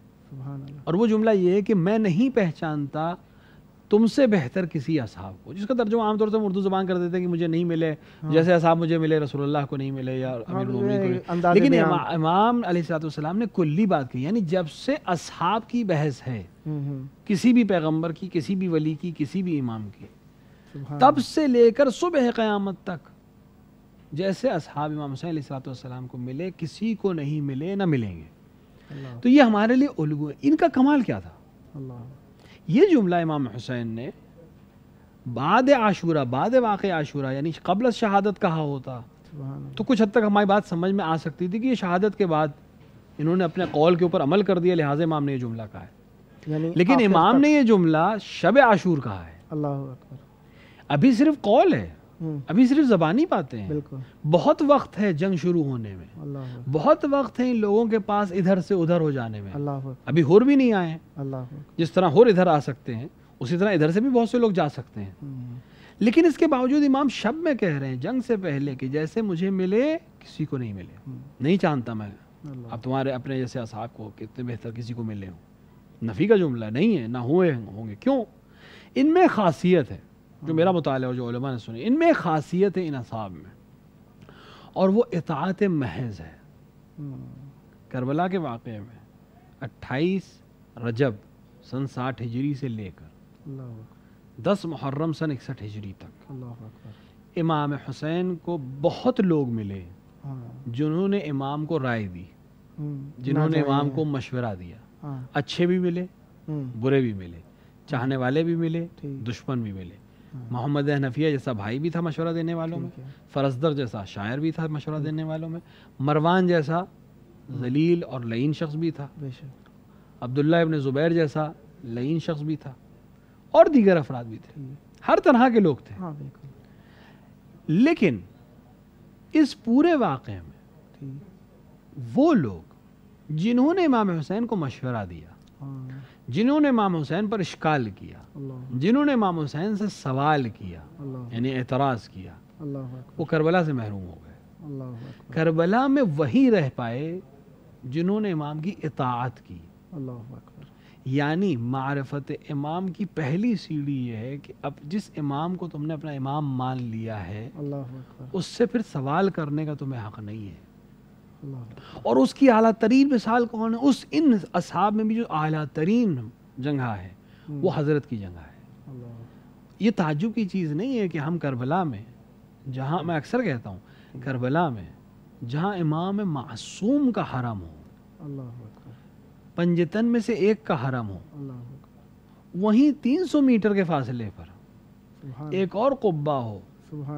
اور وہ جملہ یہ ہے کہ میں نہیں پہچانتا تم سے بہتر کسی اصحاب کو، جس کا ترجمہ عام طور سے ہم اردو زبان کر دیتے ہیں کہ مجھے نہیں ملے، جیسے اصحاب مجھے ملے، رسول اللہ کو نہیں ملے یا امیر المومنین کو نہیں، لیکن امام علیہ السلام نے کلی بات کی، یعنی جب سے اصحاب کی بحث ہے کسی بھی پیغمبر کی، کسی بھی ولی کی، کسی بھی امام کی، تب سے لے کر صبح قیامت تک جیسے اصحاب امام حسین علیہ السلام کو ملے کسی کو نہیں ملے نہ ملیں گے۔ تو یہ ہمارے لیے الگو ہے۔ ان کا کمال کیا تھا؟ یہ جملہ امام حسین نے بعد عاشورہ، بعد واقع عاشورہ یعنی قبل شہادت کہا ہوتا تو کچھ حد تک ہماری بات سمجھ میں آ سکتی تھی کہ یہ شہادت کے بعد انہوں نے اپنے قول کے اوپر عمل کر دیا، لہٰذا امام نے یہ جملہ کہا ہے، لیکن امام نے یہ جملہ شب عاشور کہا ہے۔ اللہ اکبر۔ ابھی صرف قول ہے، ابھی صرف زبانی باتیں ہیں، بہت وقت ہے جنگ شروع ہونے میں، بہت وقت ہے ان لوگوں کے پاس ادھر سے ادھر ہو جانے میں، ابھی ہور بھی نہیں آئے ہیں، جس طرح ہور ادھر آ سکتے ہیں اسی طرح ادھر سے بھی بہت سے لوگ جا سکتے ہیں، لیکن اس کے باوجود امام شب میں کہہ رہے ہیں جنگ سے پہلے کہ جیسے مجھے ملے کسی کو نہیں ملے، نہیں جانتا میں اب تمہارے اپنے جیسے اصحاب کو کتنے بہتر کسی کو ملے ہوں۔ نفی کا جملہ نہیں ہے، نہ ہوئے ہوں گے، کیوں؟ ان میں خاصیت ہے، جو میرا مطالعہ جو علماء نے سنی، ان میں خاصیت ہے ان اصحاب میں، اور وہ اطاعت محض ہے۔ کربلا کے واقعے میں 28 رجب سن 60 ہجری سے لے کر 10 محرم سن 61 ہجری تک امام حسین کو بہت لوگ ملے جنہوں نے امام کو رائے دی، جنہوں نے امام کو مشورہ دیا، اچھے بھی ملے، برے بھی ملے، چاہنے والے بھی ملے، دشمن بھی ملے۔ محمد حنفیہ جیسا بھائی بھی تھا مشورہ دینے والوں میں، فرزدر جیسا شاعر بھی تھا مشورہ دینے والوں میں، مروان جیسا ذلیل اور لعین شخص بھی تھا، عبداللہ ابن زبیر جیسا لعین شخص بھی تھا، اور دیگر افراد بھی تھے، ہر طرح کے لوگ تھے۔ لیکن اس پورے واقعے میں وہ لوگ جنہوں نے امام حسین کو مشورہ دیا، جنہوں نے امام حسین پر اشکال کیا، جنہوں نے امام حسین سے سوال کیا یعنی اعتراض کیا، وہ کربلا سے محروم ہو گئے۔ کربلا میں وہی رہ پائے جنہوں نے امام کی اطاعت کی۔ یعنی معرفت امام کی پہلی سیڑھی یہ ہے کہ اب جس امام کو تم نے اپنا امام مان لیا ہے اس سے پھر سوال کرنے کا تمہیں حق نہیں ہے۔ اور اس کی اعلیٰ ترین مثال کون ہے؟ ان اصحاب میں بھی جو اعلیٰ ترین جگہ ہے وہ حضرت کی جگہ ہے۔ یہ تعجب کی چیز نہیں ہے کہ ہم کربلا میں، جہاں میں اکثر کہتا ہوں کربلا میں جہاں امام معصوم کا حرم ہو، پنجتن میں سے ایک کا حرم ہو، وہیں 300 میٹر کے فاصلے پر ایک اور قبہ ہو،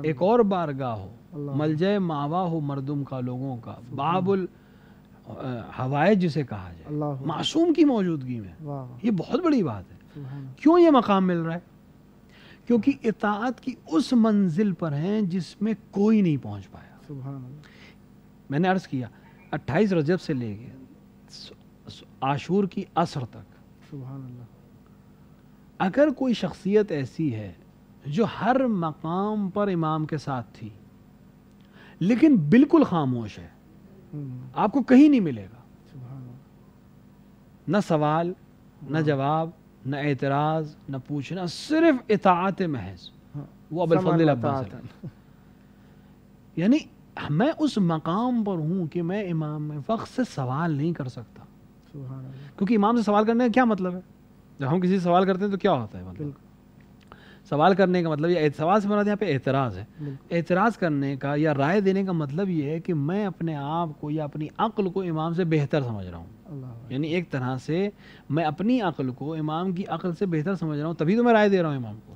ایک اور بارگاہ ہو، ملجأ ماوا ہو مردم کا، لوگوں کا، باب الحوائج جسے کہا جائے، معصوم کی موجودگی میں، یہ بہت بڑی بات ہے۔ کیوں یہ مقام مل رہا ہے؟ کیونکہ اطاعت کی اس منزل پر ہیں جس میں کوئی نہیں پہنچ پایا۔ میں نے عرض کیا 28 رجب سے لے کے عاشور کی عصر تک اگر کوئی شخصیت ایسی ہے جو ہر مقام پر امام کے ساتھ تھی لیکن بالکل خاموش ہے، آپ کو کہیں نہیں ملے گا، نہ سوال، نہ جواب، نہ اعتراض، نہ پوچھنا، صرف اطاعت محض، وہ ابو الفضل عباس ہے۔ یعنی میں اس مقام پر ہوں کہ میں امام وقت سے سوال نہیں کر سکتا، کیونکہ امام سے سوال کرنے کا کیا مطلب ہے؟ جب ہم کسی سے سوال کرتے ہیں تو کیا ہوتا ہے؟ مطلب سوال کرنے کا مطلب یہ، سوال سے مراد یہاں پہ اعتراض ہے۔ اعتراض کرنے کا یا رائے دینے کا مطلب یہ ہے کہ میں اپنے آپ کو یا اپنی عقل کو امام سے بہتر سمجھ رہا ہوں، یعنی ایک طرح سے میں اپنی عقل کو امام کی عقل سے بہتر سمجھ رہا ہوں، تبھی تو میں رائے دے رہا ہوں امام کو۔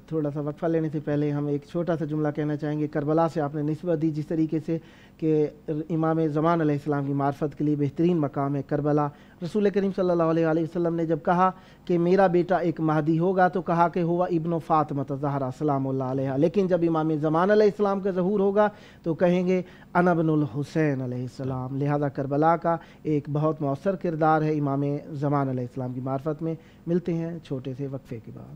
تھوڑا سا وقفہ لینے سے پہلے ہم ایک چھوٹا سا جملہ کہنا چاہیں گے۔ کربلا سے آپ نے نسبت دی جس طریقے سے کہ امام زمان علیہ السلام کی معرفت کے لیے بہترین مقام ہے کربلا۔ رسول کریم صلی اللہ علیہ وسلم نے جب کہا کہ میرا بیٹا ایک مہدی ہوگا تو کہا کہ ہوا ابن فاطمہ زہرا سلام اللہ علیہ، لیکن جب امام زمان علیہ السلام کا ظہور ہوگا تو کہیں گے انا ابن الحسین علیہ السلام۔ لہذا کربلا کا ایک بہت مؤثر کردار ہے امام زمان علیہ السلام کی معرفت میں۔ ملتے ہیں چھوٹے سے وقفے کے بعد۔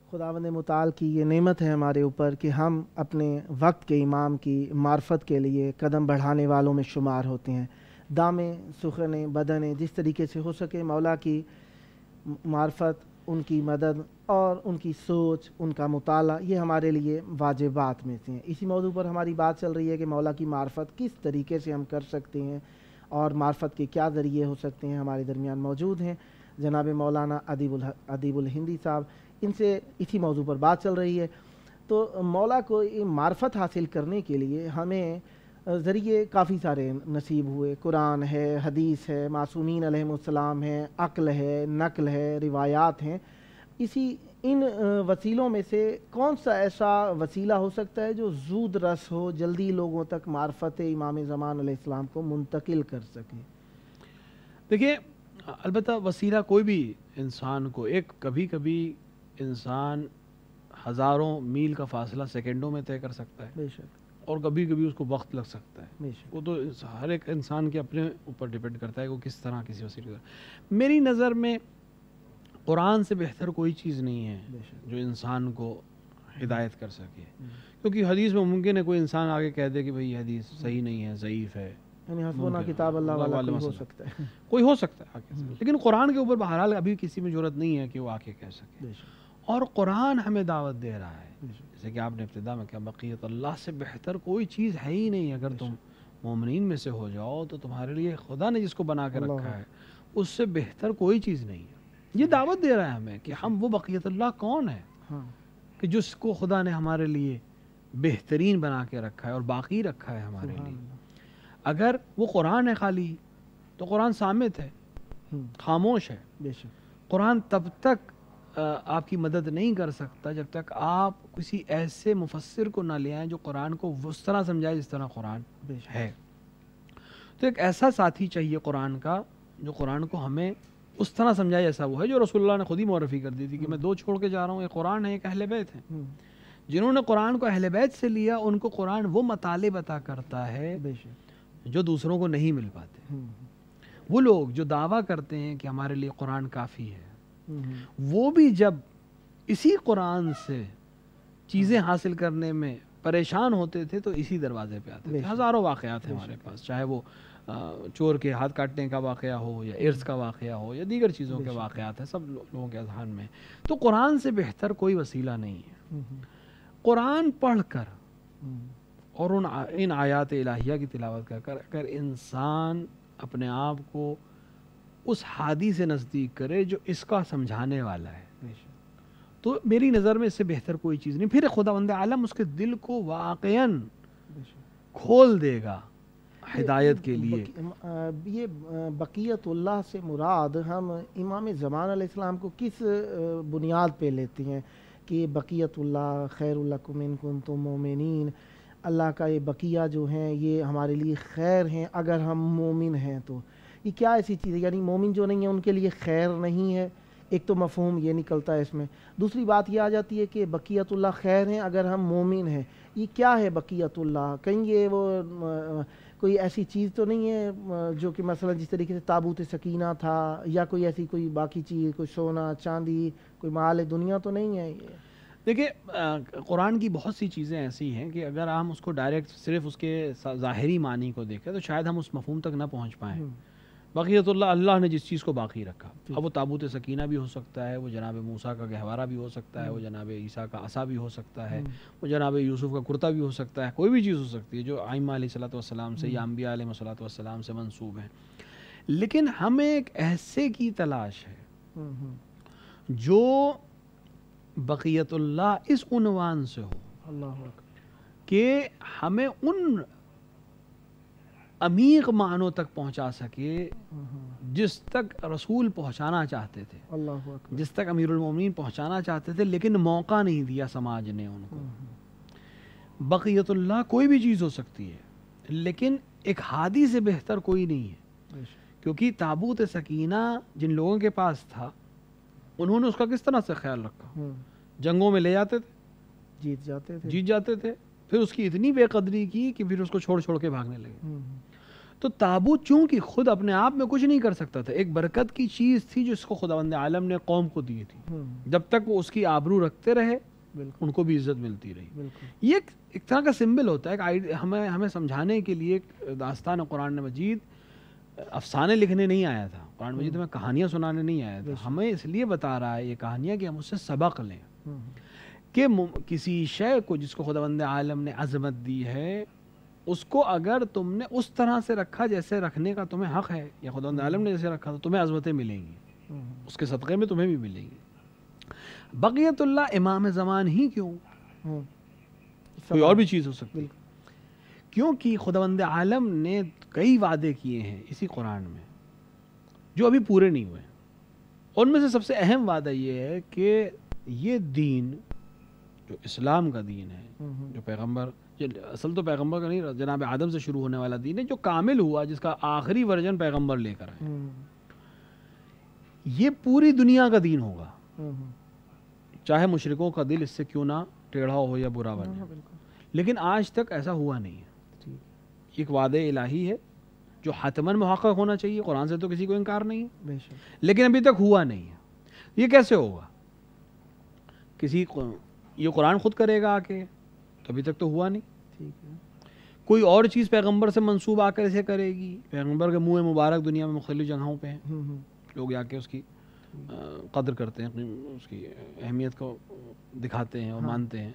خداوند متعال کی یہ نعمت ہے ہمارے اوپر کہ ہم اپنے وقت کے امام کی معرفت کے لیے قدم بڑھانے والوں میں شمار ہوتے ہیں۔ دامیں سخنیں بدنیں جس طریقے سے ہو سکے مولا کی معرفت، ان کی مدد اور ان کی سوچ، ان کا مطالعہ، یہ ہمارے لیے واجبات میں سے ہیں۔ اسی موضوع پر ہماری بات چل رہی ہے کہ مولا کی معرفت کس طریقے سے ہم کر سکتے ہیں اور معرفت کے کیا ذریعے ہو سکتے ہیں۔ ہمارے درمیان موجود ہیں جناب مولانا ادیب الہندی صاحب، ان سے اسی موضوع پر بات چل رہی ہے۔ تو مولا کو یہ معرفت حاصل کرنے کے لیے ہمیں ذریعے کافی سارے نصیب ہوئے۔ قرآن ہے، حدیث ہے، معصومین علیہم السلام ہے، عقل ہے، نقل ہے، روایات ہیں۔ ان وسیلوں میں سے کون سا ایسا وسیلہ ہو سکتا ہے جو زود رس ہو، جلدی لوگوں تک معرفت امام زمان علیہ السلام کو منتقل کر سکے؟ دیکھیے، البتہ وسیلہ کوئی بھی انسان کو کبھی کبھی انسان ہزاروں میل کا فاصلہ سیکنڈوں میں طے کر سکتا ہے، بے شک، اور کبھی کبھی اس کو وقت لگ سکتا ہے. بے شک. وہ تو ہر ایک انسان کے اپنے اوپر ڈیپینڈ کرتا ہے کہ وہ کس طرح کسی وسیلے کا. میری نظر میں قرآن سے بہتر کوئی چیز نہیں ہے بے شک. جو انسان کو ہدایت کر سکے، کیونکہ حدیث میں ممکن ہے کوئی انسان آگے کہہ دے کہ بھئی یہ حدیث صحیح نہیں ہے، ضعیف ہے، یعنی حسبنا ممکن کتاب اللہ والا کوئی ہو مسئلہ. سکتا ہے. کوئی ہو سکتا ہے آگے سے. لیکن قرآن کے اوپر بہرحال ابھی کسی میں جرأت نہیں ہے کہ وہ آ کے کہہ سکے. بے شک، اور قرآن ہمیں دعوت دے رہا ہے، بے شک. جیسے کہ آپ نے ابتدا میں کہا بقیت اللہ سے بہتر کوئی چیز ہے ہی نہیں. اگر تم مومنین میں سے ہو جاؤ تو تمہارے لیے خدا نے جس کو بنا کے رکھا ہے اس سے بہتر کوئی چیز نہیں ہے. یہ دعوت دے رہا ہے ہمیں کہ ہم وہ بقیت اللہ کون ہے ہاں، کہ جس کو خدا نے ہمارے لیے بہترین بنا کے رکھا ہے اور باقی رکھا ہے ہمارے سبحان لیے. اللہ. اگر وہ قرآن ہے خالی تو قرآن صامت ہے، خاموش ہے. بے شک. قرآن تب تک آپ کی مدد نہیں کر سکتا جب تک آپ کسی ایسے مفسر کو نہ لے آئیں جو قرآن کو اس طرح سمجھائے جس طرح قرآن بے شک. ہے. تو ایک ایسا ساتھی چاہیے قرآن کا جو قرآن کو ہمیں اس طرح سمجھائے جیسا وہ ہے، جو رسول اللہ نے خود ہی معرفی کر دی تھی کہ میں دو چھوڑ کے جا رہا ہوں، ایک قرآن ہے، ایک اہل بیت ہے. جنہوں نے قرآن کو اہل بیت سے لیا ان کو قرآن وہ مطالب عطا کرتا ہے بے شک. جو دوسروں کو نہیں مل پاتے. وہ لوگ جو دعویٰ کرتے ہیں کہ ہمارے لیے قرآن کافی ہے، وہ بھی جب اسی قرآن سے چیزیں حاصل کرنے میں پریشان ہوتے تھے تو اسی دروازے پہ آتے تھے. ہزاروں واقعات ہیں ہمارے پاس، چاہے وہ چور کے ہاتھ کاٹنے کا واقعہ ہو یا ارث کا واقعہ ہو یا دیگر چیزوں کے واقعات ہیں، سب لوگوں کے اذہان میں. تو قرآن سے بہتر کوئی وسیلہ نہیں ہے. قرآن پڑھ کر اور ان آیات الہیہ کی تلاوت کر کر اگر انسان اپنے آپ کو اس ہادی سے نزدیک کرے جو اس کا سمجھانے والا ہے، تو میری نظر میں اس سے بہتر کوئی چیز نہیں. پھر خداوند عالم اس کے دل کو واقعاً کھول دے گا ہدایت کے لیے. یہ بقیت اللہ سے مراد ہم امام زمان علیہ السلام کو کس بنیاد پہ لیتے ہیں کہ بقیت اللہ خیر لکم ان کنتم مومنین؟ اللہ کا یہ بقیہ جو ہیں یہ ہمارے لیے خیر ہیں اگر ہم مومن ہیں. تو یہ کیا ایسی چیز ہے؟ یعنی مومن جو نہیں ہے ان کے لیے خیر نہیں ہے. ایک تو مفہوم یہ نکلتا ہے اس میں. دوسری بات یہ آ جاتی ہے کہ بقیت اللہ خیر ہیں اگر ہم مومن ہیں. یہ کیا ہے بقیت اللہ؟ کہیں یہ وہ کوئی ایسی چیز تو نہیں ہے جو کہ مثلا جس طریقے سے تابوت سکینہ تھا یا کوئی ایسی کوئی باقی چیز، کوئی سونا چاندی، کوئی مال دنیا تو نہیں ہے یہ؟ دیکھیں قرآن کی بہت سی چیزیں ایسی ہیں کہ اگر ہم اس کو ڈائریکٹ صرف اس کے ظاہری معنی کو دیکھیں تو شاید ہم اس مفہوم تک نہ پہنچ پائیں. بقیت اللہ، اللہ نے جس چیز کو باقی رکھا، اب وہ تابوت سکینہ بھی ہو سکتا ہے، وہ جناب موسیٰ کا گہوارہ بھی ہو سکتا ہے، وہ جناب عیسیٰ کا عصا بھی ہو سکتا ہے، وہ جناب یوسف کا کرتا بھی ہو سکتا ہے، کوئی بھی چیز ہو سکتی ہے جو ائمہ علیہ السلام سے یا انبیاء علیہ السلام سے منسوب ہیں. لیکن ہمیں ایک ایسے کی تلاش ہے جو بقیت اللہ اس عنوان سے ہو اللہ کہ ہمیں ان عمیق معنوں تک پہنچا سکے جس تک رسول پہنچانا چاہتے تھے، اللہ اکبر، جس تک امیر المومنین پہنچانا چاہتے تھے، لیکن موقع نہیں دیا سماج نے ان کو. بقیت اللہ کوئی بھی چیز ہو سکتی ہے لیکن ایک ہادی سے بہتر کوئی نہیں ہے. کیونکہ تابوت سکینہ جن لوگوں کے پاس تھا انہوں نے اس کا کس طرح سے خیال رکھا؟ جنگوں میں لے جاتے تھے، جیت جاتے تھے، پھر اس کی اتنی بے قدری کی کہ پھر اس کو چھوڑ چھوڑ کے بھاگنے لگے. تو تابوت چونکہ خود اپنے آپ میں کچھ نہیں کر سکتا تھا، ایک برکت کی چیز تھی جس کو خداوند عالم نے قوم کو دی تھی. جب تک وہ اس کی آبرو رکھتے رہے ان کو بھی عزت ملتی رہی. یہ ایک طرح کا سمبل ہوتا ہے، ہمیں سمجھانے کے لیے. داستان قرآن مجید افسانے لکھنے نہیں آیا تھا، قرآن مجید ہمیں کہانیاں سنانے نہیں آیا تھا. ہمیں اس لیے بتا رہا ہے یہ کہانیاں کہ ہم اس سے سبق لیں کہ کسی شے کو جس کو خداوند عالم نے عظمت دی ہے اس کو اگر تم نے اس طرح سے رکھا جیسے رکھنے کا تمہیں حق ہے یا خداوند عالم نے جیسے رکھا تو تمہیں عظمتیں ملیں گی، اس کے صدقے میں تمہیں بھی ملیں گی. بقیت اللہ امام زمان ہی کیوں؟ کوئی اور بھی چیز ہو سکتی ہے، کیونکہ خداوند عالم نے کئی وعدے کیے ہیں اسی قرآن میں جو ابھی پورے نہیں ہوئے. ان میں سے سب سے اہم وعدہ یہ ہے کہ یہ دین جو اسلام کا دین ہے، جو پیغمبر، اصل تو پیغمبر کا نہیں، جناب آدم سے شروع ہونے والا دین ہے جو کامل ہوا، جس کا آخری ورژن پیغمبر لے کر آئے، یہ پوری دنیا کا دین ہوگا، چاہے مشرکوں کا دل اس سے کیوں نہ ٹیڑھا ہو یا برا بنے، لیکن آج تک ایسا ہوا نہیں ہے۔ ایک وعدہ الہی ہے جو حتماً محقق ہونا چاہیے، قرآن سے تو کسی کو انکار نہیں ہے، لیکن ابھی تک ہوا نہیں ہے۔ یہ کیسے ہوگا؟ یہ قرآن خود کرے گا آ کے، تو ابھی تک تو ہوا نہیں۔ کوئی اور چیز پیغمبر سے منسوب آ کر اسے کرے گی، پیغمبر کے منہ مبارک دنیا میں مختلف جگہوں پہ ہیں، لوگ جا کے اس کی قدر کرتے ہیں، اس کی اہمیت کو دکھاتے ہیں اور مانتے ہیں۔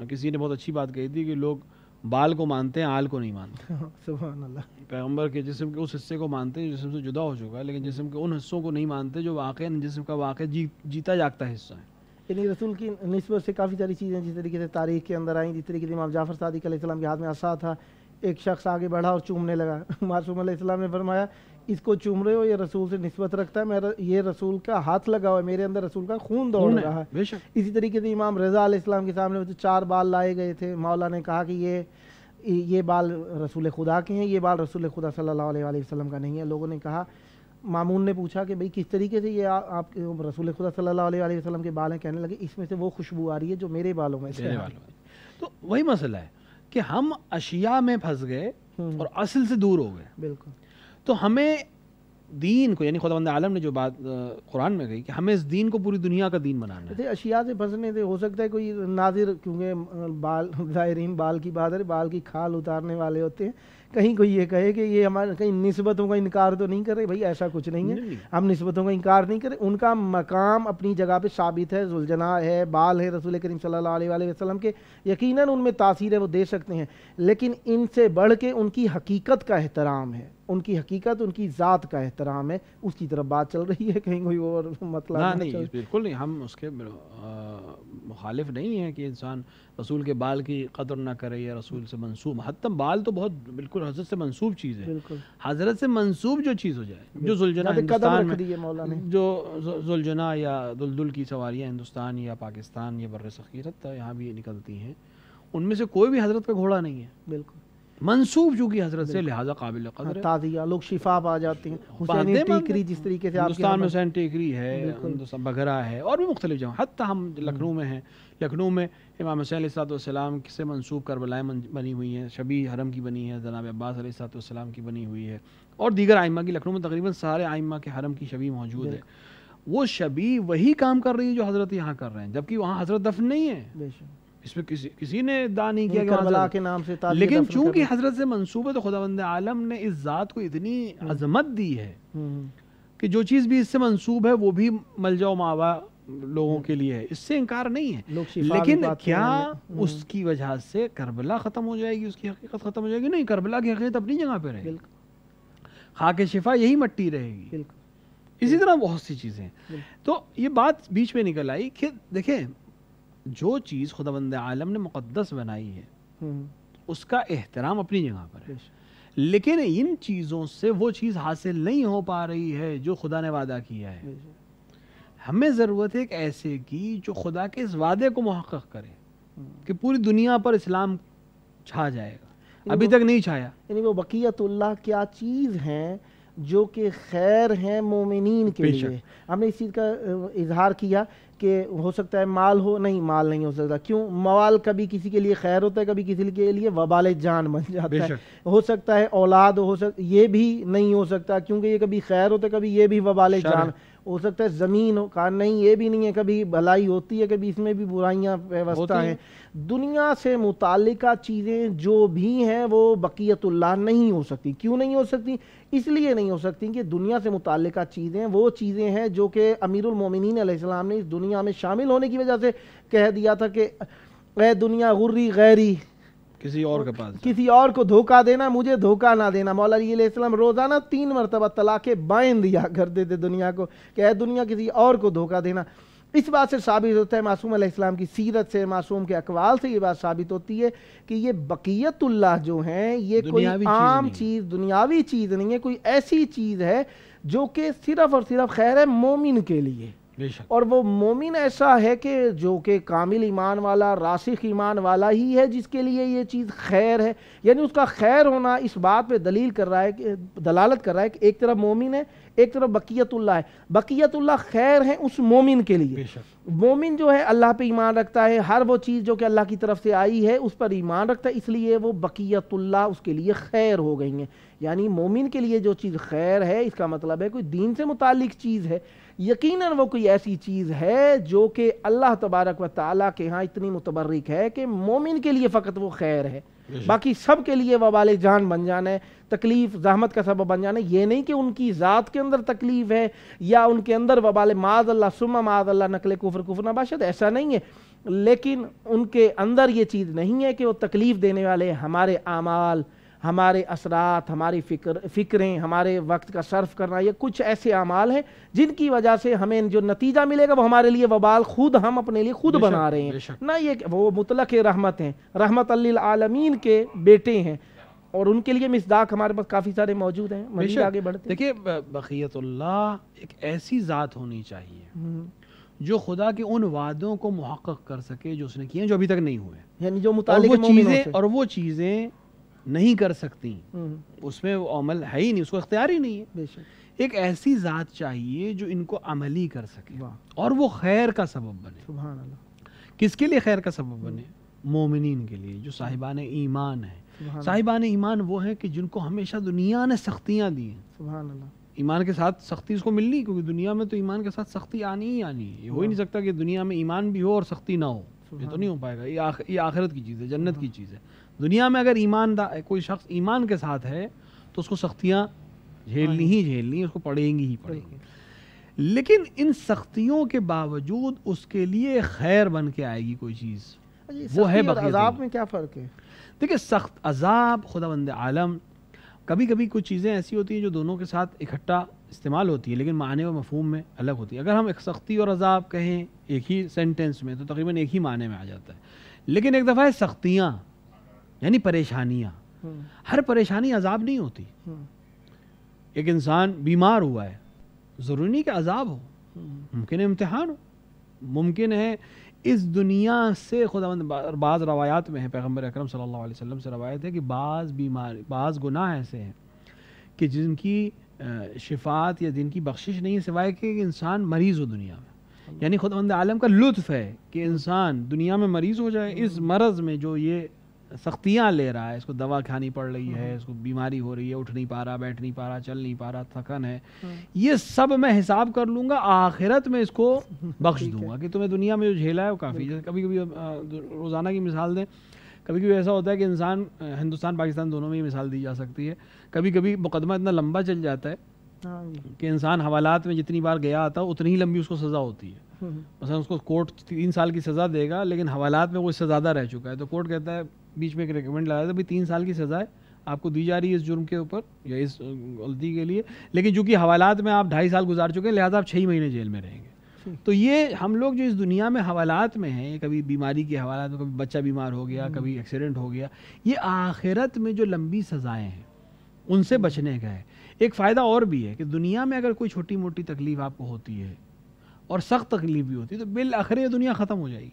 کسی نے بہت اچھی بات کہی تھی کہ لوگ بال کو مانتے ہیں، آل کو نہیں مانتے۔ سبحان اللہ۔ پیغمبر کے جسم کے اس حصے کو مانتے ہیں جو جسم سے جدا ہو چکا ہے، لیکن جسم کے ان حصوں کو نہیں مانتے جو واقعا جسم کا واقع جیتا جاگتا حصہ ہے۔ یعنی رسول کی نسبت سے کافی ساری چیزیں جس طریقے سے تاریخ کے اندر آئیں، جس طریقے سے امام جعفر صادق علیہ السلام کے ہاتھ میں عصا تھا، ایک شخص آگے بڑھا اور چومنے لگا، معصوم علیہ السلام نے فرمایا اس کو چوم رہے ہو، یہ رسول سے نسبت رکھتا ہے، یہ رسول کا ہاتھ لگا ہوا ہے، میرے اندر رسول کا خون دوڑ رہا ہے۔ اسی طریقے سے امام رضا علیہ السلام کے سامنے 4 بال لائے گئے تھے، مولا نے کہا کہ یہ بال رسول خدا کے ہیں، یہ بال رسول خدا صلی اللہ علیہ وآلہ وسلم کا نہیں ہے۔ لوگوں نے کہا، مامون نے پوچھا کہ بھئی کس طریقے سے یہ آپ کے رسول خدا صلی اللہ علیہ وآلہ وسلم کے بال ہیں؟ کہنے لگے اس میں سے وہ خوشبو آ رہی ہے جو میرے بالوں میں سے۔ تو وہی مسئلہ ہے کہ ہم اشیاء میں پھنس گئے اور اصل سے دور ہو گئے۔ بالکل۔ تو ہمیں دین کو، یعنی خداوند عالم نے جو بات قرآن میں کہی کہ ہمیں اس دین کو پوری دنیا کا دین بنانا ہے۔ اشیاء سے پھنسنے سے ہو سکتا ہے کوئی ناظر، کیونکہ بال ظاہرین بال کی بات ہے، بال کی کھال اتارنے والے ہوتے ہیں، کہیں کوئی یہ کہے کہ یہ ہمارے کہیں نسبتوں کا انکار تو نہیں کر رہے، بھائی ایسا کچھ نہیں ہے، ہم نسبتوں کا انکار نہیں کریں، ان کا مقام اپنی جگہ پہ ثابت ہے، ذوالجناح ہے، بال ہے رسول کریم صلی اللہ علیہ وآلہ وسلم کے، یقیناً ان میں تاثیر ہے، وہ دے سکتے ہیں، لیکن ان سے بڑھ کے ان کی حقیقت کا احترام ہے، ان کی حقیقت، ان کی ذات کا احترام ہے، اس کی طرف بات چل رہی ہے، کہیں کوئی اور مطلب نہیں، بالکل نہیں، ہم اس کے مخالف نہیں ہیں کہ انسان رسول کے بال کی قدر نہ کرے یا رسول سے منسوب، حتی بال تو بہت بالکل حضرت سے منسوب چیز ہے، حضرت سے منسوب جو چیز ہو جائے، جو ذوالجناح ہندوستان میں، جو ذوالجناح یا دلدل کی سواریاں ہندوستان یا پاکستان یا بر صغیر حتی یہاں بھی نکلتی ہیں، ان میں سے کوئی بھی حضرت کا گھوڑا نہیں ہے، بالکل منسوب چونکہ حضرت سے، لہذا قابل قدر ہے۔ تعزیہ لوگ شفا پا جاتے ہیں، حسین ٹیکری جس طریقے سے ہندوستان میں حسین ٹیکری ہے، بگھرا ہے، اور بھی مختلف جگہ، حتی ہم لکھنؤ میں ہیں، لکھنؤ میں امام حسین علیہ السلام سے منسوب کربلائیں بنی ہوئی ہیں، شبیہ حرم کی بنی ہے، جناب عباس علیہ السلام کی بنی ہوئی ہے، اور دیگر ائمہ کی، لکھنؤ میں تقریباً سارے ائمہ کے حرم کی شبیہ موجود ہے۔ وہ شبیہ وہی کام کر رہی ہے جو حضرت یہاں کر رہے ہیں، جبکہ وہاں حضرت دفن نہیں ہے، اس میں کسی نے ادعا نہیں کیا کہ کربلا کے نام سے، لیکن چونکہ حضرت سے منسوب ہے تو خداوند عالم نے اس ذات کو اتنی عظمت دی ہے کہ جو چیز بھی اس سے منسوب ہے وہ بھی ملجا و ماوا لوگوں کے لیے ہے، اس سے انکار نہیں ہے، لیکن کیا اس کی وجہ سے کربلا ختم ہو جائے گی، اس کی حقیقت ختم ہو جائے گی؟ نہیں، کربلا کی حقیقت اپنی جگہ پہ رہے گی، خاک شفا یہی مٹی رہے گی، اسی طرح بہت سی چیزیں۔ تو یہ بات بیچ میں نکل آئی کہ دیکھیں، جو چیز خداوند عالم نے مقدس بنائی ہے اس کا احترام اپنی جگہ پر ہے، لیکن ان چیزوں سے وہ چیز حاصل نہیں ہو پا رہی ہے جو خدا نے وعدہ کیا ہے۔ ہمیں ضرورت ہے ایک ایسے کی جو خدا کے اس وعدے کو محقق کرے کہ پوری دنیا پر اسلام چھا جائے گا، ابھی تک نہیں چھایا۔ یعنی وہ بقیت اللہ کیا چیز ہیں جو کہ خیر ہیں مومنین کے لیے۔ ہم نے اس چیز کا اظہار کیا کہ ہو سکتا ہے مال ہو، نہیں مال نہیں ہو سکتا، کیوں؟ موال کبھی کسی کے لیے خیر ہوتا ہے، کبھی کسی کے لیے وبال جان بن جاتا ہے۔ ہو سکتا ہے اولاد ہو سکتا، یہ بھی نہیں ہو سکتا کیونکہ یہ کبھی خیر ہوتا ہے، کبھی یہ بھی وبال جان ہو سکتا ہے۔ زمین ہو، کہا نہیں یہ بھی نہیں ہے، کبھی بھلائی ہوتی ہے، کبھی اس میں بھی برائیاں پیوستہ ہیں۔ دنیا سے متعلقہ چیزیں جو بھی ہیں وہ بقیت اللہ نہیں ہو سکتی۔ کیوں نہیں ہو سکتی؟ اس لیے نہیں ہو سکتی کہ دنیا سے متعلقہ چیزیں وہ چیزیں ہیں جو کہ امیر المومنین علیہ السلام نے اس دنیا میں شامل ہونے کی وجہ سے کہہ دیا تھا کہ اے دنیا غری غیری، کسی اور کے پاس کسی اور کو دھوکہ دینا، مجھے دھوکہ نہ دینا۔ مولا علی علیہ السلام روزانہ 3 مرتبہ طلاق بائن دیا کرتے تھے دنیا کو کہ اے دنیا کسی اور کو دھوکہ دینا۔ اس بات سے ثابت ہوتا ہے، معصوم علیہ السلام کی سیرت سے، معصوم کے اقوال سے یہ بات ثابت ہوتی ہے کہ یہ بقیت اللہ جو ہیں یہ کوئی عام چیز، دنیاوی چیز نہیں ہے، کوئی ایسی چیز ہے جو کہ صرف اور صرف خیر ہے مومن کے لیے۔ بے شک اور وہ مومن ایسا ہے کہ جو کہ کامل ایمان والا، راسخ ایمان والا ہی ہے، جس کے لیے یہ چیز خیر ہے. یعنی اس کا خیر ہونا اس بات پہ دلالت کر رہا ہے کہ ایک طرف مومن ہے، ایک طرف بقیت اللہ ہے. بقیت اللہ خیر ہے اس مومن کے لیے. بے شک مومن جو ہے اللہ پہ ایمان رکھتا ہے، ہر وہ چیز جو کہ اللہ کی طرف سے آئی ہے اس پر ایمان رکھتا ہے، اس لیے وہ بقیت اللہ اس کے لیے خیر ہو گئی ہیں. یعنی مومن کے لیے جو چیز خیر ہے، اس کا مطلب ہے کوئی دین سے متعلق چیز ہے، یقیناً وہ کوئی ایسی چیز ہے جو کہ اللہ تبارک و تعالیٰ کے ہاں اتنی متبرک ہے کہ مومن کے لیے فقط وہ خیر ہے. باقی سب کے لیے وبال جان بن جانا ہے، تکلیف زحمت کا سبب بن جانا ہے. یہ نہیں کہ ان کی ذات کے اندر تکلیف ہے یا ان کے اندر وبال معاذ اللہ ثم معاذ اللہ نقل کفر نباشد، ایسا نہیں ہے. لیکن ان کے اندر یہ چیز نہیں ہے کہ وہ تکلیف دینے والے ہمارے اعمال، ہمارے اثرات، ہماری فکریں، ہمارے وقت کا صرف کرنا، یہ کچھ ایسے اعمال ہیں جن کی وجہ سے ہمیں جو نتیجہ ملے گا وہ ہمارے لیے وبال خود ہم اپنے لیے خود بنا رہے ہیں. نہ یہ کہ وہ مطلق رحمت ہیں، رحمت للعالمین کے بیٹے ہیں، اور ان کے لیے مصداق ہمارے پاس کافی سارے موجود ہیں. مزید آگے بڑھتے ہیں. دیکھیے بقیت اللہ ایک ایسی ذات ہونی چاہیے جو خدا کے ان وعدوں کو محقق کر سکے جو اس نے کیے ہیں، جو ابھی تک نہیں ہوئے. یعنی جو متعلق اور وہ چیزیں نہیں کر سکتی، اس میں وہ عمل ہے ہی نہیں، اس کو اختیار ہی نہیں ہے. بے شک ایک ایسی ذات چاہیے جو ان کو عملی کر سکے اور وہ خیر کا سبب بنے. سبحان اللہ. کس کے لیے خیر کا سبب بنے؟ مومنین کے لیے جو صاحبان ایمان ہیں. صاحبان ایمان وہ ہیں کہ جن کو ہمیشہ دنیا نے سختیاں دی ہیں. سبحان اللہ. ایمان کے ساتھ سختی اس کو ملنی، کیونکہ دنیا میں تو ایمان کے ساتھ سختی آنی ہی آنی ہے. یہ ہو ہی نہیں سکتا کہ دنیا میں ایمان بھی ہو اور سختی نہ ہو. یہ تو نہیں ہو پائے گا. یہ آخرت کی چیز ہے، جنت کی چیز ہے. دنیا میں اگر کوئی شخص ایمان کے ساتھ ہے تو اس کو سختیاں جھیلنی ہی جھیلنی، اس کو پڑیں گی ہی پڑیں گی. لیکن ان سختیوں کے باوجود اس کے لیے خیر بن کے آئے گی کوئی چیز، وہ ہے بقیت. عذاب میں کیا فرق ہے؟ دیکھیں سخت عذاب، خداوند عالم کبھی کبھی کچھ چیزیں ایسی ہوتی ہیں جو دونوں کے ساتھ اکٹھا استعمال ہوتی ہے لیکن معنی و مفہوم میں الگ ہوتی ہے. اگر ہم ایک سختی اور عذاب کہیں ایک ہی سینٹنس میں تو تقریباً ایک ہی معنی میں آ جاتا ہے. لیکن ایک دفعہ سختیاں یعنی پریشانیاں، ہر پریشانی عذاب نہیں ہوتی. ایک انسان بیمار ہوا ہے، ضروری نہیں کہ عذاب ہو، ممکن ہے امتحان ہو، ممکن ہے اس دنیا سے خداوند. بعض روایات میں ہے، پیغمبر اکرم صلی اللہ علیہ وسلم سے روایت ہے کہ بعض گناہ ایسے ہیں کہ جن کی شفاعت یا جن کی بخشش نہیں ہے سوائے کہ انسان مریض ہو دنیا میں. یعنی خداوند عالم کا لطف ہے کہ انسان دنیا میں مریض ہو جائے. اس مرض میں جو یہ سختیاں لے رہا ہے، اس کو دوا کھانی پڑ رہی ہے، اس کو بیماری ہو رہی ہے، اٹھ نہیں پا رہا، بیٹھ نہیں پا رہا، چل نہیں پا رہا، تھکن ہے، یہ سب میں حساب کر لوں گا، آخرت میں اس کو بخش دوں گا. کہ تمہیں دنیا میں جو جھیلا ہے وہ کافی. جیسے کبھی کبھی روزانہ کی مثال دیں، کبھی کبھی ایسا ہوتا ہے کہ انسان، ہندوستان پاکستان دونوں میں یہ مثال دی جا سکتی ہے، کبھی کبھی مقدمہ اتنا لمبا چل جاتا ہے کہ انسان حوالات میں جتنی بار گیا آتا اتنی ہی لمبی اس کو سزا ہوتی ہے. مثلا اس کو کورٹ 3 سال کی سزا دے گا لیکن حوالات میں وہ اس سے زیادہ رہ چکا ہے، تو کورٹ کہتا ہے، بیچ میں ایک ریکمنڈ لگایا تھا، بھائی 3 سال کی سزا ہے آپ کو دی جا رہی ہے اس جرم کے اوپر یا اس غلطی کے لیے، لیکن چونکہ حوالات میں آپ 2.5 سال گزار چکے ہیں لہٰذا آپ 6 مہینے جیل میں رہیں گے. تو یہ ہم لوگ جو اس دنیا میں حوالات میں ہیں، کبھی بیماری کے حوالات میں، کبھی بچہ بیمار ہو گیا، کبھی ایکسیڈنٹ ہو گیا، یہ آخرت میں جو لمبی سزائیں ہیں ان سے بچنے کا ہے. ایک فائدہ اور بھی ہے کہ دنیا میں اگر کوئی چھوٹی موٹی تکلیف آپ کو ہوتی ہے اور سخت تکلیف بھی ہوتی ہے تو بالآخر یہ دنیا ختم ہو جائے گی.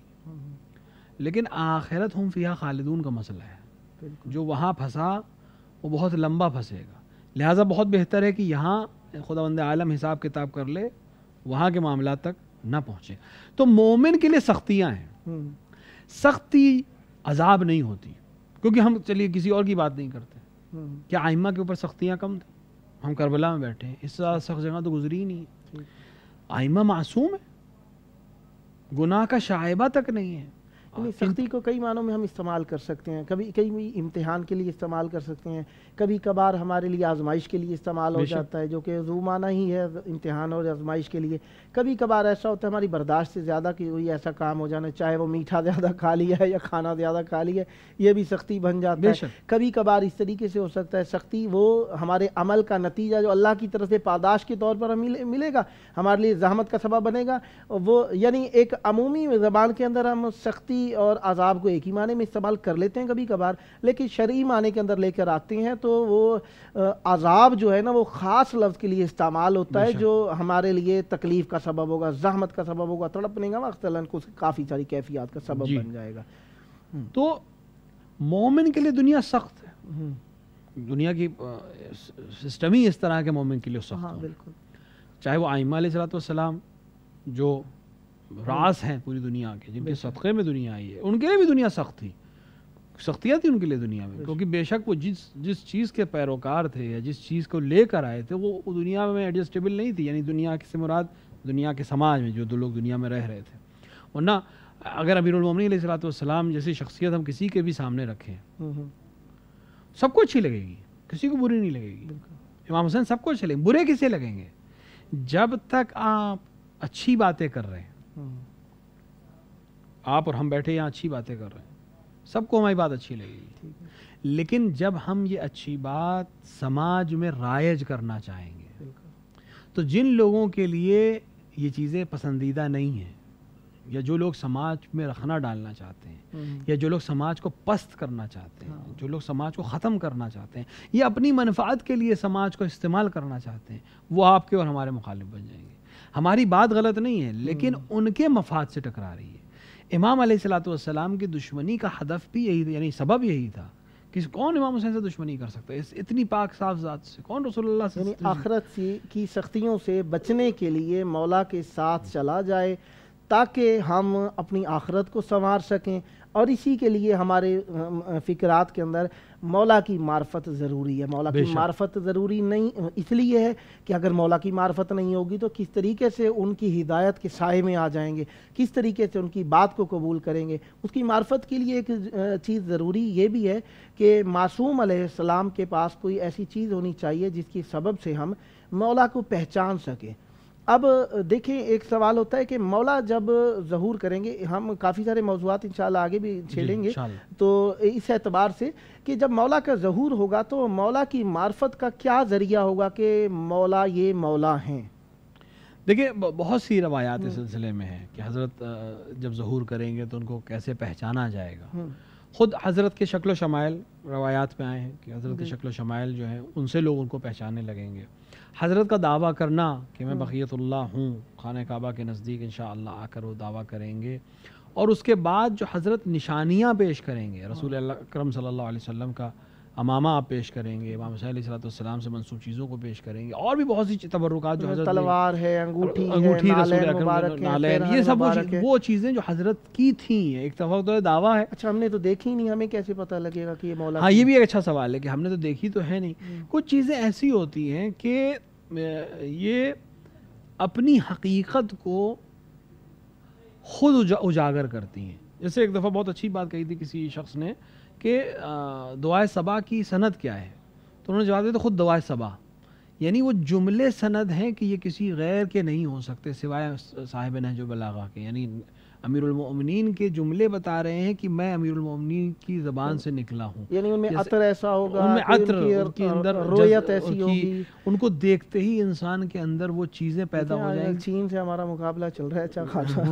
لیکن آخرت ہم فیہا خالدون کا مسئلہ ہے، جو وہاں پھنسا وہ بہت لمبا پھنسے گا. لہٰذا بہت بہتر ہے کہ یہاں خداوند عالم حساب کتاب کر لے، وہاں کے معاملات تک نہ پہنچے. تو مومن کے لیے سختیاں ہیں. سختی عذاب نہیں ہوتی، کیونکہ ہم چلیے کسی اور کی بات نہیں کرتے. کیا ائمہ کے اوپر سختیاں کم تھیں؟ ہم کربلا میں بیٹھے ہیں، اس سے سخت جگہ تو گزری ہی نہیں ہے. ائمہ معصوم ہے، گناہ کا شائبہ تک نہیں ہے. سختی کو کئی معنوں میں ہم استعمال کر سکتے ہیں. کبھی کئی امتحان کے لیے استعمال کر سکتے ہیں، کبھی کبھار ہمارے لیے آزمائش کے لیے استعمال ہو جاتا ہے، جو کہ ذو معنی ہی ہے امتحان اور آزمائش کے لیے. کبھی کبھار ایسا ہوتا ہے ہماری برداشت سے زیادہ کہ کوئی ایسا کام ہو جانا، چاہے وہ میٹھا زیادہ کھا لیا ہے یا کھانا زیادہ کھا لیا ہے، یہ بھی سختی بن جاتا ہے. کبھی کبھار اس طریقے سے ہو سکتا ہے سختی وہ ہمارے عمل کا نتیجہ جو اللہ کی طرف سے پاداش کے طور پر ہمیں ملے گا، ہمارے لیے زحمت کا سبب بنے گا. وہ یعنی ایک عمومی زبان کے اندر ہم سختی تسلی اور عذاب کو ایک ہی معنی میں استعمال کر لیتے ہیں کبھی کبھار، لیکن شرعی معنی کے اندر لے کر آتے ہیں تو وہ عذاب جو ہے نا وہ خاص لفظ کے لیے استعمال ہوتا ہے، جو ہمارے لیے تکلیف کا سبب ہوگا، زحمت کا سبب ہوگا، تڑپنے کا مثلاً کافی ساری کیفیات کا سبب بن جائے گا۔ تو مومن کے لیے دنیا سخت ہے، دنیا کی سسٹم ہی اس طرح کے مومن کے لیے سخت ہے، بالکل، چاہے وہ ائمہ علیہ السلام جو راز ہیں پوری دنیا کے، جن کے صدقے میں دنیا آئی ہے، ان کے لیے بھی دنیا سخت تھی، سختیاں تھی ان کے لیے دنیا میں، کیونکہ بے شک وہ جس چیز کے پیروکار تھے یا جس چیز کو لے کر آئے تھے وہ دنیا میں ایڈجسٹیبل نہیں تھی، یعنی دنیا سے مراد دنیا کے سماج میں جو دو لوگ دنیا میں رہ رہے تھے۔ ورنہ اگر امیر المومنین علیہ السلام جیسی شخصیت ہم کسی کے بھی سامنے رکھیں سب کو اچھی لگے گی، کسی کو بری نہیں لگے گی۔ امام حسین سب کو اچھے لگیں، برے کسے لگیں گے؟ جب تک آپ اچھی باتیں کر رہے ہیں، آپ اور ہم بیٹھے یہاں اچھی باتیں کر رہے ہیں، سب کو ہماری بات اچھی لگے گی، لیکن جب ہم یہ اچھی بات سماج میں رائج کرنا چاہیں گے تو جن لوگوں کے لیے یہ چیزیں پسندیدہ نہیں ہیں، یا جو لوگ سماج میں رخنا ڈالنا چاہتے ہیں، یا جو لوگ سماج کو پست کرنا چاہتے ہیں، جو لوگ سماج کو ختم کرنا چاہتے ہیں، یا اپنی منفعت کے لیے سماج کو استعمال کرنا چاہتے ہیں، وہ آپ کے اور ہمارے مخالف بن جائیں گے۔ ہماری بات غلط نہیں ہے، لیکن ان کے مفاد سے ٹکرا رہی ہے۔ امام علیہ السلام کی دشمنی کا ہدف بھی یہی تھا، یعنی سبب یہی تھا کہ کون امام حسین سے دشمنی کر سکتا ہے، اتنی پاک صاف ذات سے کون رسول اللہ سے، یعنی آخرت کی سختیوں سے بچنے کے لیے مولا کے ساتھ چلا جائے تاکہ ہم اپنی آخرت کو سنوار سکیں، اور اسی کے لیے ہمارے فکرات کے اندر مولا کی معرفت ضروری ہے۔ مولا کی معرفت ضروری نہیں اس لیے ہے کہ اگر مولا کی معرفت نہیں ہوگی تو کس طریقے سے ان کی ہدایت کے سائے میں آ جائیں گے، کس طریقے سے ان کی بات کو قبول کریں گے۔ اس کی معرفت کے لیے ایک چیز ضروری یہ بھی ہے کہ معصوم علیہ السلام کے پاس کوئی ایسی چیز ہونی چاہیے جس کی سبب سے ہم مولا کو پہچان سکیں۔ اب دیکھیں ایک سوال ہوتا ہے کہ مولا جب ظہور کریں گے، ہم کافی سارے موضوعات انشاءاللہ آگے بھی چھیڑیں گے، تو اس اعتبار سے کہ جب مولا کا ظہور ہوگا تو مولا کی معرفت کا کیا ذریعہ ہوگا کہ مولا یہ مولا ہیں؟ دیکھیں بہت سی روایات اس سلسلے میں ہیں کہ حضرت جب ظہور کریں گے تو ان کو کیسے پہچانا جائے گا۔ خود حضرت کے شکل و شمائل روایات میں آئے ہیں کہ حضرت کے شکل و شمائل جو ہیں ان سے لوگ ان کو پہچاننے لگیں گے۔ حضرت کا دعویٰ کرنا کہ میں بقیت اللہ ہوں، خانہ کعبہ کے نزدیک انشاءاللہ آ کر وہ دعویٰ کریں گے، اور اس کے بعد جو حضرت نشانیاں پیش کریں گے، رسول اللہ اکرم صلی اللہ علیہ وسلم کا امامہ آپ پیش کریں گے، امام حسین علیہ السلام سے منسوب چیزوں کو پیش کریں گے، اور بھی بہت سی تبرکات جو حضرت تلوار ہے، انگوٹھی رسول اکرم، نالین، یہ سب وہ چیزیں جو حضرت کی تھیں، ایک طرح دعویٰ ہے۔ اچھا ہم نے تو دیکھی نہیں، ہمیں کیسے پتہ لگے گا کہ یہ مولا؟ ہاں یہ بھی ایک اچھا سوال ہے کہ ہم نے تو دیکھی تو ہے نہیں۔ کچھ چیزیں ایسی ہوتی ہیں کہ یہ اپنی حقیقت کو خود اجاگر کرتی ہیں۔ جیسے ایک دفعہ بہت اچھی بات کہی تھی کسی شخص نے کہ دعائے صبا کی سند کیا ہے، تو انہوں نے جواب دیا تو خود دعائے صبا، یعنی وہ جملے سند ہیں کہ یہ کسی غیر کے نہیں ہو سکتے سوائے صاحب نہج البلاغہ کے، یعنی امیر المؤمنین کے جملے بتا رہے ہیں کہ میں امیر المؤمنین کی زبان سے نکلا ہوں، یعنی ان میں عطر ایسا ہوگا، ان میں عطر، ان کے اندر رویت ایسی ہوگی، ان کو دیکھتے ہی انسان کے اندر وہ چیزیں پیدا ہو جائیں گی۔ چین سے ہمارا مقابلہ چل رہا ہے اچھا خاصا،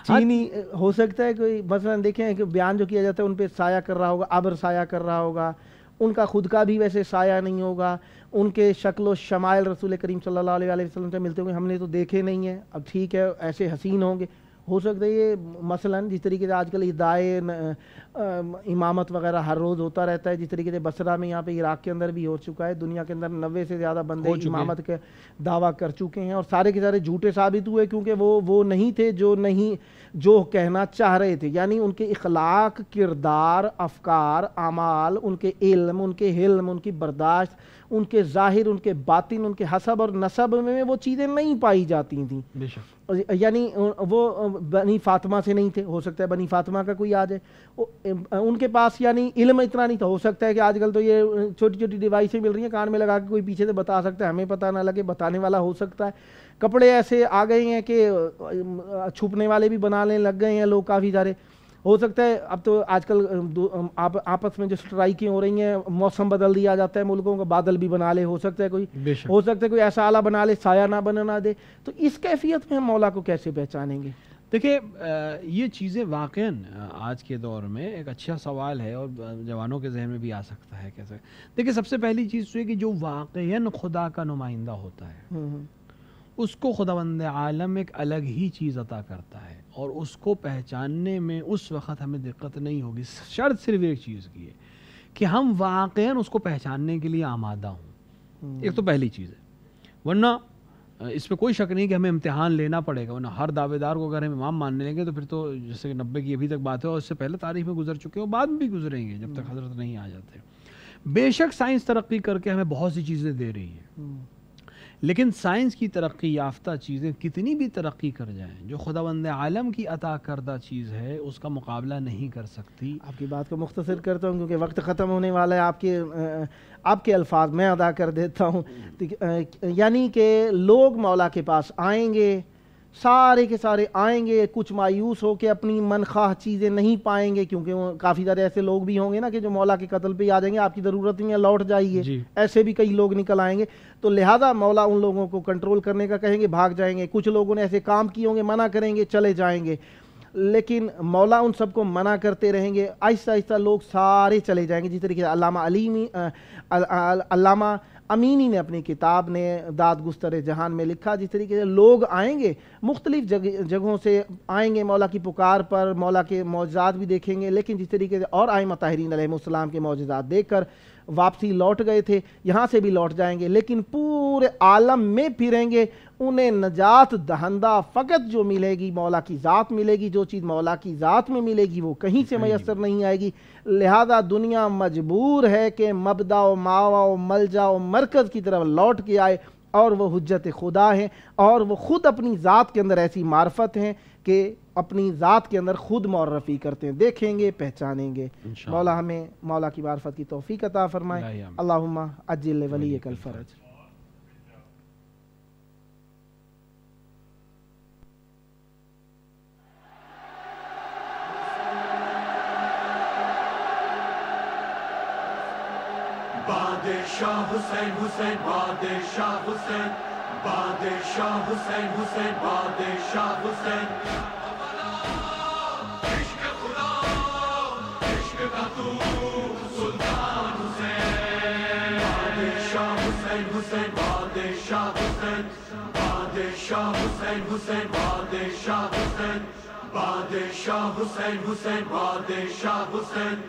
چینی ہو سکتا ہے کوئی مثلاً دیکھیں کہ بیان جو کیا جاتا ہے ان پہ سایہ کر رہا ہوگا، ابر سایہ کر رہا ہوگا، ان کا خود کا بھی ویسے سایہ نہیں ہوگا، ان کے شکل و شمائل رسول کریم صلی اللہ علیہ وسلم سے ملتے ہوئے ہم نے تو دیکھے نہیں ہیں، اب ٹھیک ہے ایسے حسین ہوں گے، ہو سکتا ہے یہ مثلاً جس طریقے سے آج کل ادعائے امامت وغیرہ ہر روز ہوتا رہتا ہے، جس طریقے سے بصرہ میں یہاں پہ عراق کے اندر بھی ہو چکا ہے، دنیا کے اندر 90 سے زیادہ بندے امامت کے دعویٰ کر چکے ہیں، اور سارے کے سارے جھوٹے ثابت ہوئے کیونکہ وہ نہیں تھے جو کہنا چاہ رہے تھے، یعنی ان کے اخلاق، کردار، افکار، اعمال، ان کے علم، ان کے حلم، ان کی برداشت، ان کے ظاہر، ان کے باطن، ان کے حسب اور نسب میں وہ چیزیں نہیں پائی جاتی تھیں، یعنی وہ بنی فاطمہ سے نہیں تھے، ہو سکتا ہے بنی فاطمہ کا کوئی آ جائے، ان کے پاس یعنی علم اتنا نہیں تھا، ہو سکتا ہے کہ آج کل تو یہ چھوٹی چھوٹی ڈیوائسیں مل رہی ہیں کان میں لگا کے کوئی پیچھے سے بتا سکتا ہے، ہمیں پتہ نہ لگے، بتانے والا ہو سکتا ہے، کپڑے ایسے آ گئے ہیں کہ چھپنے والے بھی بنانے لگ گئے ہیں لوگ کافی سارے، ہو سکتا ہے اب تو آج کل آپس میں جو سٹرائیکیں ہو رہی ہیں، موسم بدل دیا جاتا ہے ملکوں کا، بادل بھی بنا لے، ہو سکتا ہے کوئی ایسا آلہ بنا لے سایہ نہ بننا دے، تو اس کیفیت میں ہم مولا کو کیسے پہچانیں گے؟ دیکھیں یہ چیزیں واقعاً آج کے دور میں ایک اچھا سوال ہے اور جوانوں کے ذہن میں بھی آ سکتا ہے کیسے. دیکھیں سب سے پہلی چیز تو یہ کہ جو واقعاً خدا کا نمائندہ ہوتا ہے اس کو خداوند عالم ایک الگ ہی چیز عطا کرتا ہے، اور اس کو پہچاننے میں اس وقت ہمیں دقت نہیں ہوگی. شرط صرف ایک چیز کی ہے کہ ہم واقعاً اس کو پہچاننے کے لیے آمادہ ہوں. ایک تو پہلی چیز ہے، ورنہ اس پہ کوئی شک نہیں کہ ہمیں امتحان لینا پڑے گا. ورنہ ہر دعوے دار کو اگر ہم امام ماننے لیں گے تو پھر تو جیسے 90 کی ابھی تک بات ہے اور اس سے پہلے تاریخ میں گزر چکے ہیں اور بعد میں بھی گزریں گے جب تک حضرت نہیں آ جاتے. بے شک سائنس ترقی کر کے ہمیں بہت سی چیزیں دے رہی ہے، لیکن سائنس کی ترقی یافتہ چیزیں کتنی بھی ترقی کر جائیں، جو خداوند عالم کی عطا کردہ چیز ہے اس کا مقابلہ نہیں کر سکتی. آپ کی بات کو مختصر کرتا ہوں کیونکہ وقت ختم ہونے والا ہے. آپ کے الفاظ میں ادا کر دیتا ہوں. یعنی کہ لوگ مولا کے پاس آئیں گے، سارے کے سارے آئیں گے، کچھ مایوس ہو کے اپنی منخواہ چیزیں نہیں پائیں گے، کیونکہ کافی سارے ایسے لوگ بھی ہوں گے نا کہ جو مولا کے قتل پہ آ جائیں گے، آپ کی ضرورت نہیں ہے، لوٹ جائیے. ایسے بھی کئی لوگ نکل آئیں گے. تو لہذا مولا ان لوگوں کو کنٹرول کرنے کا کہیں گے، بھاگ جائیں گے. کچھ لوگوں نے ایسے کام کیے ہوں گے، منع کریں گے، چلے جائیں گے. لیکن مولا ان سب کو منع کرتے رہیں گے. آہستہ آہستہ لوگ سارے چلے جائیں گے. جس طریقے سے علامہ امینی نے اپنی کتاب نے داد گستر جہان میں لکھا، جس طریقے سے لوگ آئیں گے، مختلف جگہوں سے آئیں گے مولا کی پکار پر، مولا کے معجزات بھی دیکھیں گے. لیکن جس طریقے سے اور ائمہ طاہرین علیہ السلام کے معجزات دیکھ کر واپسی لوٹ گئے تھے، یہاں سے بھی لوٹ جائیں گے. لیکن پورے عالم میں پھریں گے، انہیں نجات دہندہ فقط جو ملے گی مولا کی ذات ملے گی. جو چیز مولا کی ذات میں ملے گی وہ کہیں سے میسر نہیں آئے گی. لہذا دنیا مجبور ہے کہ مبدا و ماوا و ملجا و مرکز کی طرف لوٹ کے آئے، اور وہ حجت خدا ہیں، اور وہ خود اپنی ذات کے اندر ایسی معرفت ہیں کہ اپنی ذات کے اندر خود معرفی کرتے ہیں. دیکھیں گے، پہچانیں گے. مولا ہمیں مولا کی معرفت کی توفیق عطا فرمائے. اللہم عجل ولیک الفرج. بادشاہ حسین حسین بادشاہ حسین بادشاہ حسین حسین بادشاہ حسین. عشق خدا عشق کا تو سلطان حسین. بادشاہ حسین حسین بادشاہ حسین بادشاہ حسین حسین بادشاہ حسین بادشاہ حسین حسین بادشاہ حسین.